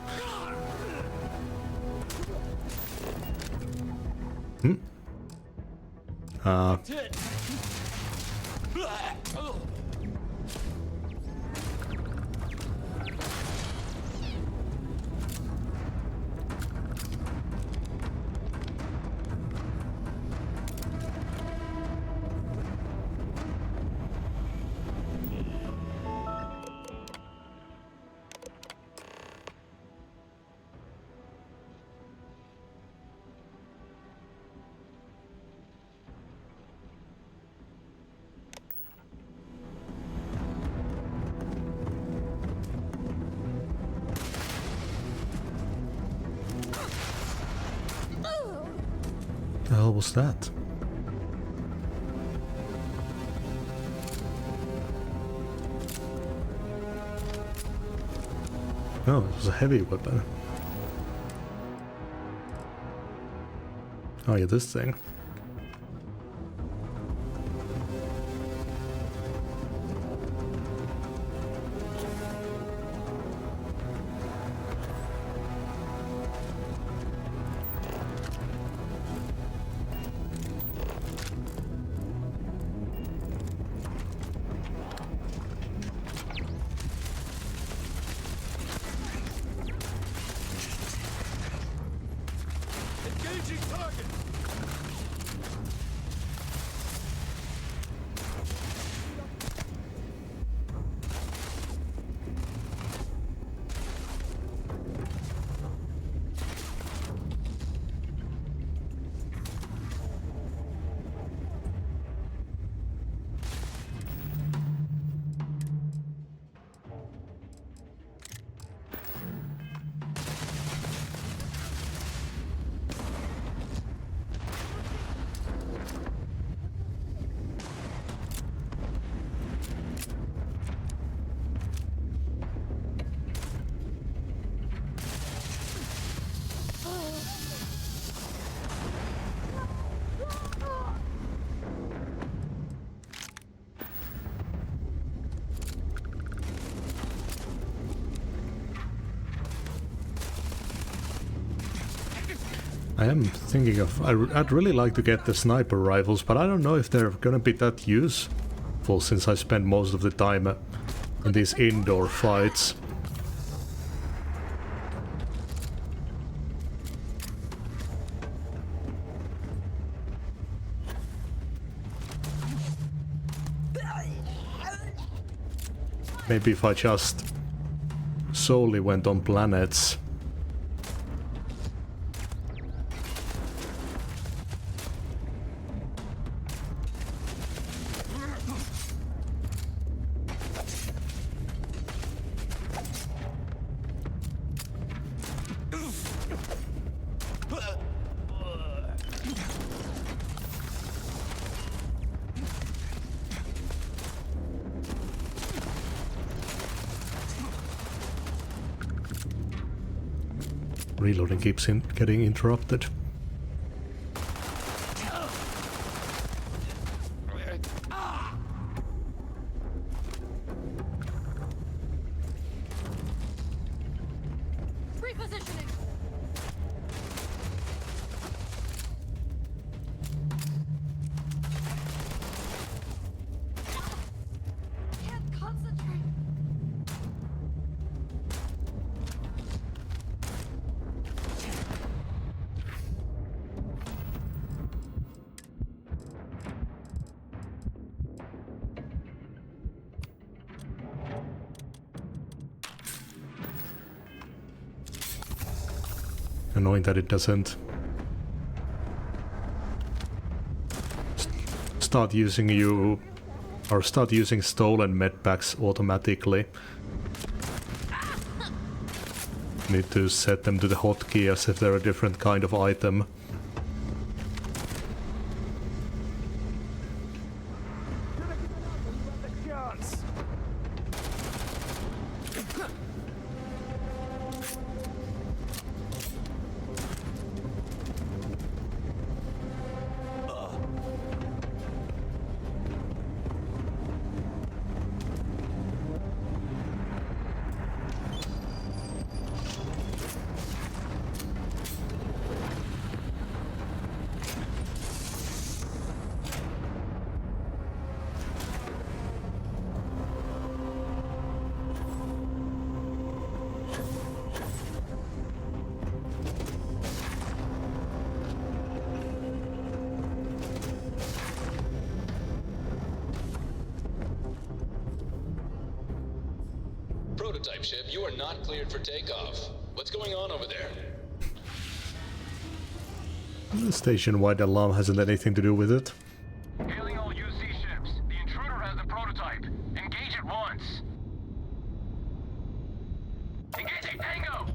hell was that? Oh, it was a heavy weapon. Oh yeah, this thing. Engaging target! I am thinking of... I'd really like to get the sniper rifles, but I don't know if they're gonna be that useful since I spend most of the time in these indoor fights. Maybe if I just solely went on planets. Reloading keeps getting interrupted. Repositioning. Can't concentrate. Annoying that it doesn't start using you or start using stolen medpacks automatically. Need to set them to the hotkey as if they're a different kind of item. Prototype ship, you are not cleared for takeoff. What's going on over there? The station-wide alarm hasn't anything to do with it. Hailing all UC ships. The intruder has the prototype. Engage at once. Engaging Tango!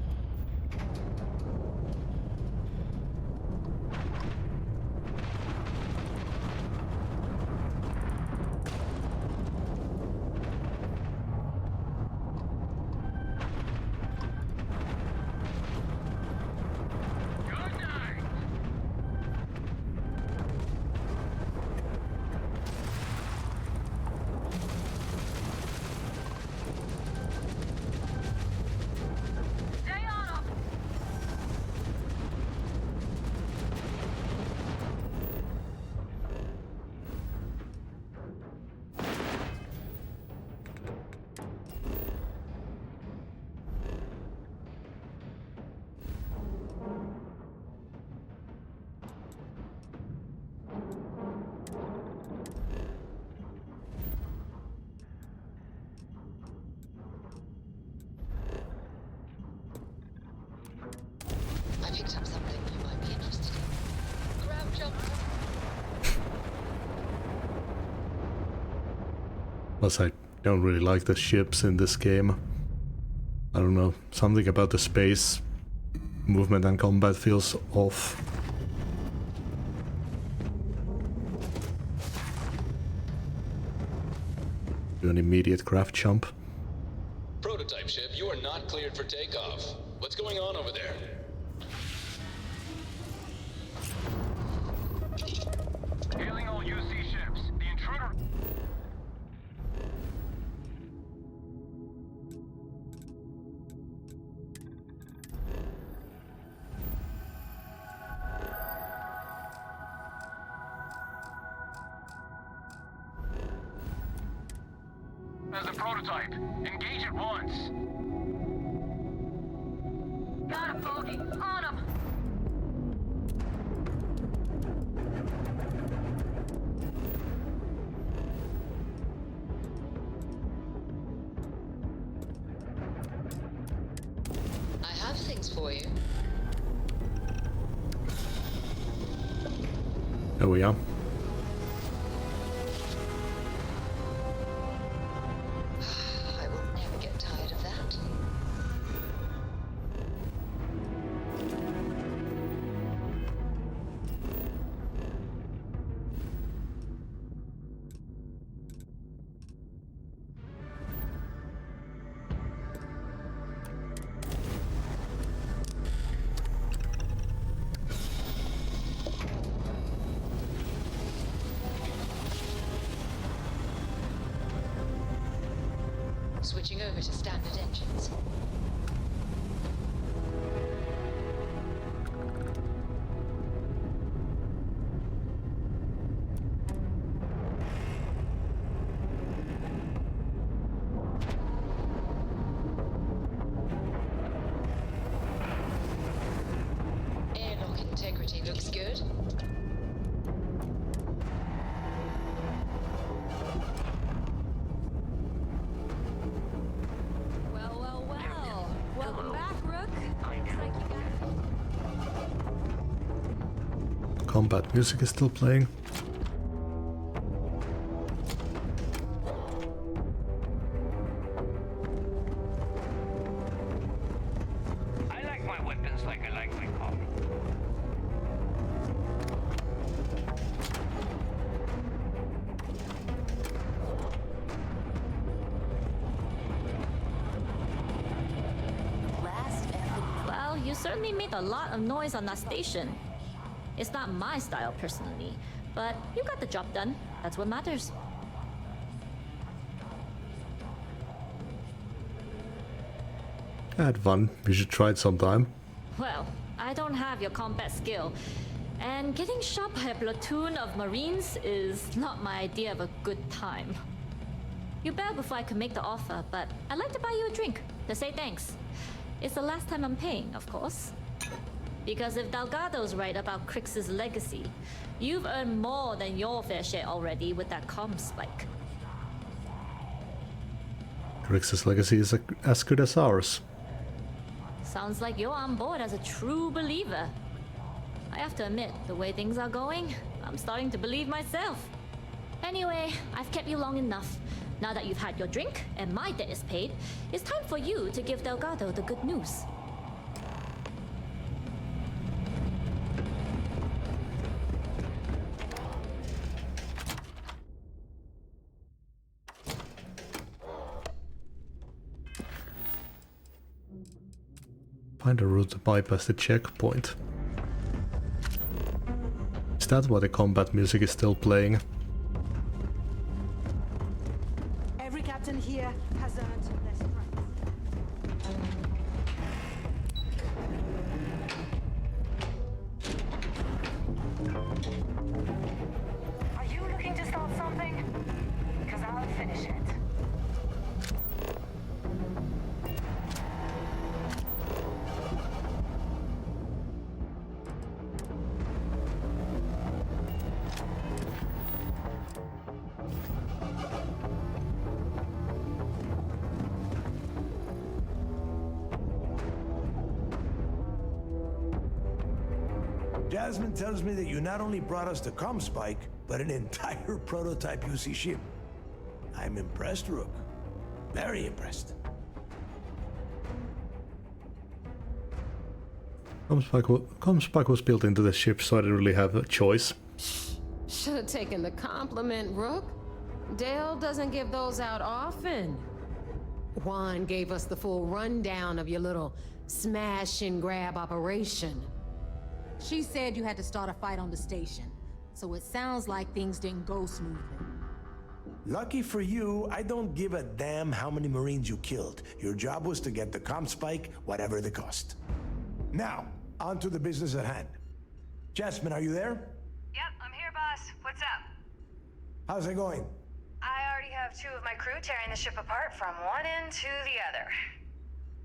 picked up something you might be interested in. Grab jump. Plus, I don't really like the ships in this game. I don't know, something about the space movement and combat feels off. Do an immediate craft jump. Prototype ship, you are not cleared for takeoff. What's going on over there? Hailing all UC ships. The intruder... There's a prototype. Engage at once. Got a bogey. On him. I have things for you. There we are. I will never get tired of that. Switching over to standard engines. Airlock integrity looks good. Welcome back, Rook. Looks like you got... Combat music is still playing. I like my weapons like I like my coffee. Well, you certainly made a lot of noise on that station. It's not my style personally, but you got the job done. That's what matters. I had fun. You should try it sometime. Well, I don't have your combat skill, and getting shot by a platoon of Marines is not my idea of a good time. You bailed before I could make the offer, but I'd like to buy you a drink to say thanks. It's the last time I'm paying, of course. Because if Delgado's right about Crix's legacy, you've earned more than your fair share already with that comm spike. Crix's legacy is as good as ours. Sounds like you're on board as a true believer. I have to admit, the way things are going, I'm starting to believe myself. Anyway, I've kept you long enough. Now that you've had your drink and my debt is paid, it's time for you to give Delgado the good news. Find a route to bypass the checkpoint. Is that why the combat music is still playing? Every captain here has earned their stripes. Are you looking to start something? Because I'll finish it. Jasmine tells me that you not only brought us the comm spike, but an entire prototype UC ship. I'm impressed, Rook. Very impressed. Comm spike was built into the ship, so I didn't really have a choice. Should have taken the compliment, Rook. Dale doesn't give those out often. Juan gave us the full rundown of your little smash and grab operation. She said you had to start a fight on the station, so it sounds like things didn't go smoothly. Lucky for you, I don't give a damn how many Marines you killed. Your job was to get the comm spike, whatever the cost. Now, on to the business at hand. Jasmine, are you there? Yep, I'm here, boss. What's up? How's it going? I already have 2 of my crew tearing the ship apart from one end to the other.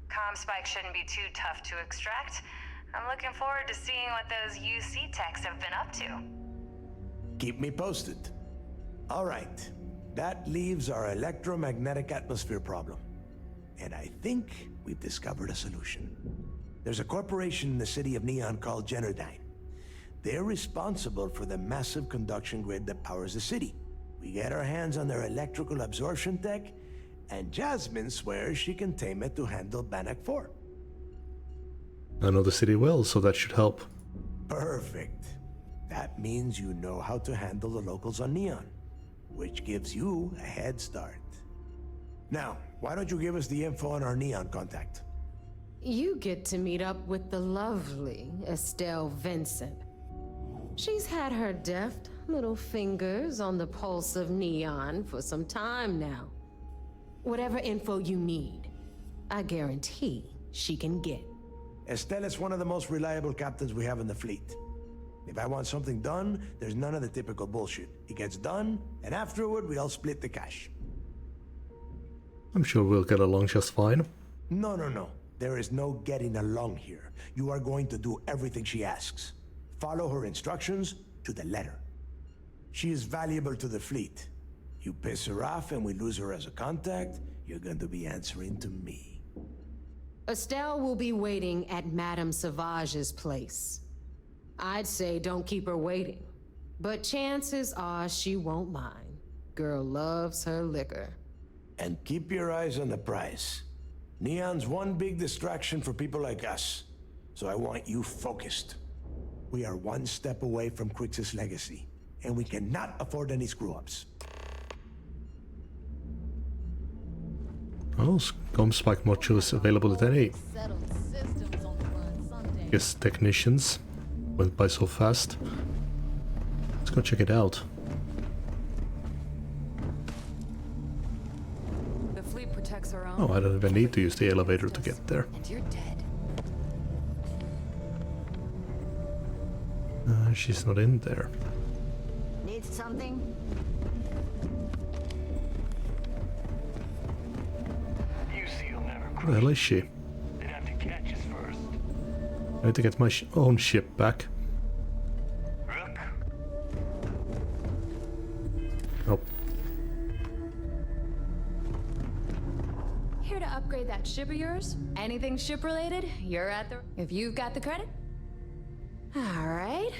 Comm spike shouldn't be too tough to extract. I'm looking forward to seeing what those UC techs have been up to. Keep me posted. All right. That leaves our electromagnetic atmosphere problem. And I think we've discovered a solution. There's a corporation in the city of Neon called Generdyne. They're responsible for the massive conduction grid that powers the city. We get our hands on their electrical absorption tech, and Jasmine swears she can tame it to handle Bannock 4. I know the city well, so that should help. Perfect. That means you know how to handle the locals on Neon, which gives you a head start. Now, why don't you give us the info on our Neon contact? You get to meet up with the lovely Estelle Vincent. She's had her deft little fingers on the pulse of Neon for some time now. Whatever info you need, I guarantee she can get. Estelle is one of the most reliable captains we have in the fleet. If I want something done, there's none of the typical bullshit. It gets done, and afterward we all split the cash. I'm sure we'll get along just fine. No. There is no getting along here. You are going to do everything she asks. Follow her instructions to the letter. She is valuable to the fleet. You piss her off and we lose her as a contact, you're going to be answering to me. Estelle will be waiting at Madame Sauvage's place. I'd say don't keep her waiting, but chances are she won't mind. Girl loves her liquor. And keep your eyes on the prize. Neon's one big distraction for people like us, so I want you focused. We are one step away from Crix's legacy, and we cannot afford any screw-ups. Oh, comm spike modules available at any. Guess technicians went by so fast. Let's go check it out. The fleet protects our own. Oh, I don't even need to use the elevator to get there. And you're dead. She's not in there. Need something? Where the hell is she? They'd have to catch us first. I need to get my own ship back. Rook? Nope. Here to upgrade that ship of yours? Anything ship related? You're at the... If you've got the credit? All right.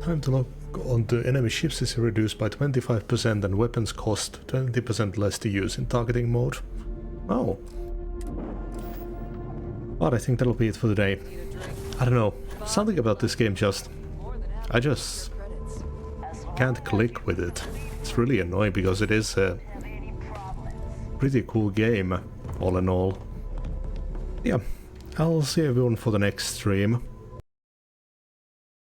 Time to log onto enemy ships is reduced by 25% and weapons cost 20% less to use in targeting mode. Oh. But I think that'll be it for today. I don't know, something about this game I just can't click with it. It's really annoying because it is a pretty cool game, all in all. Yeah, I'll see everyone for the next stream.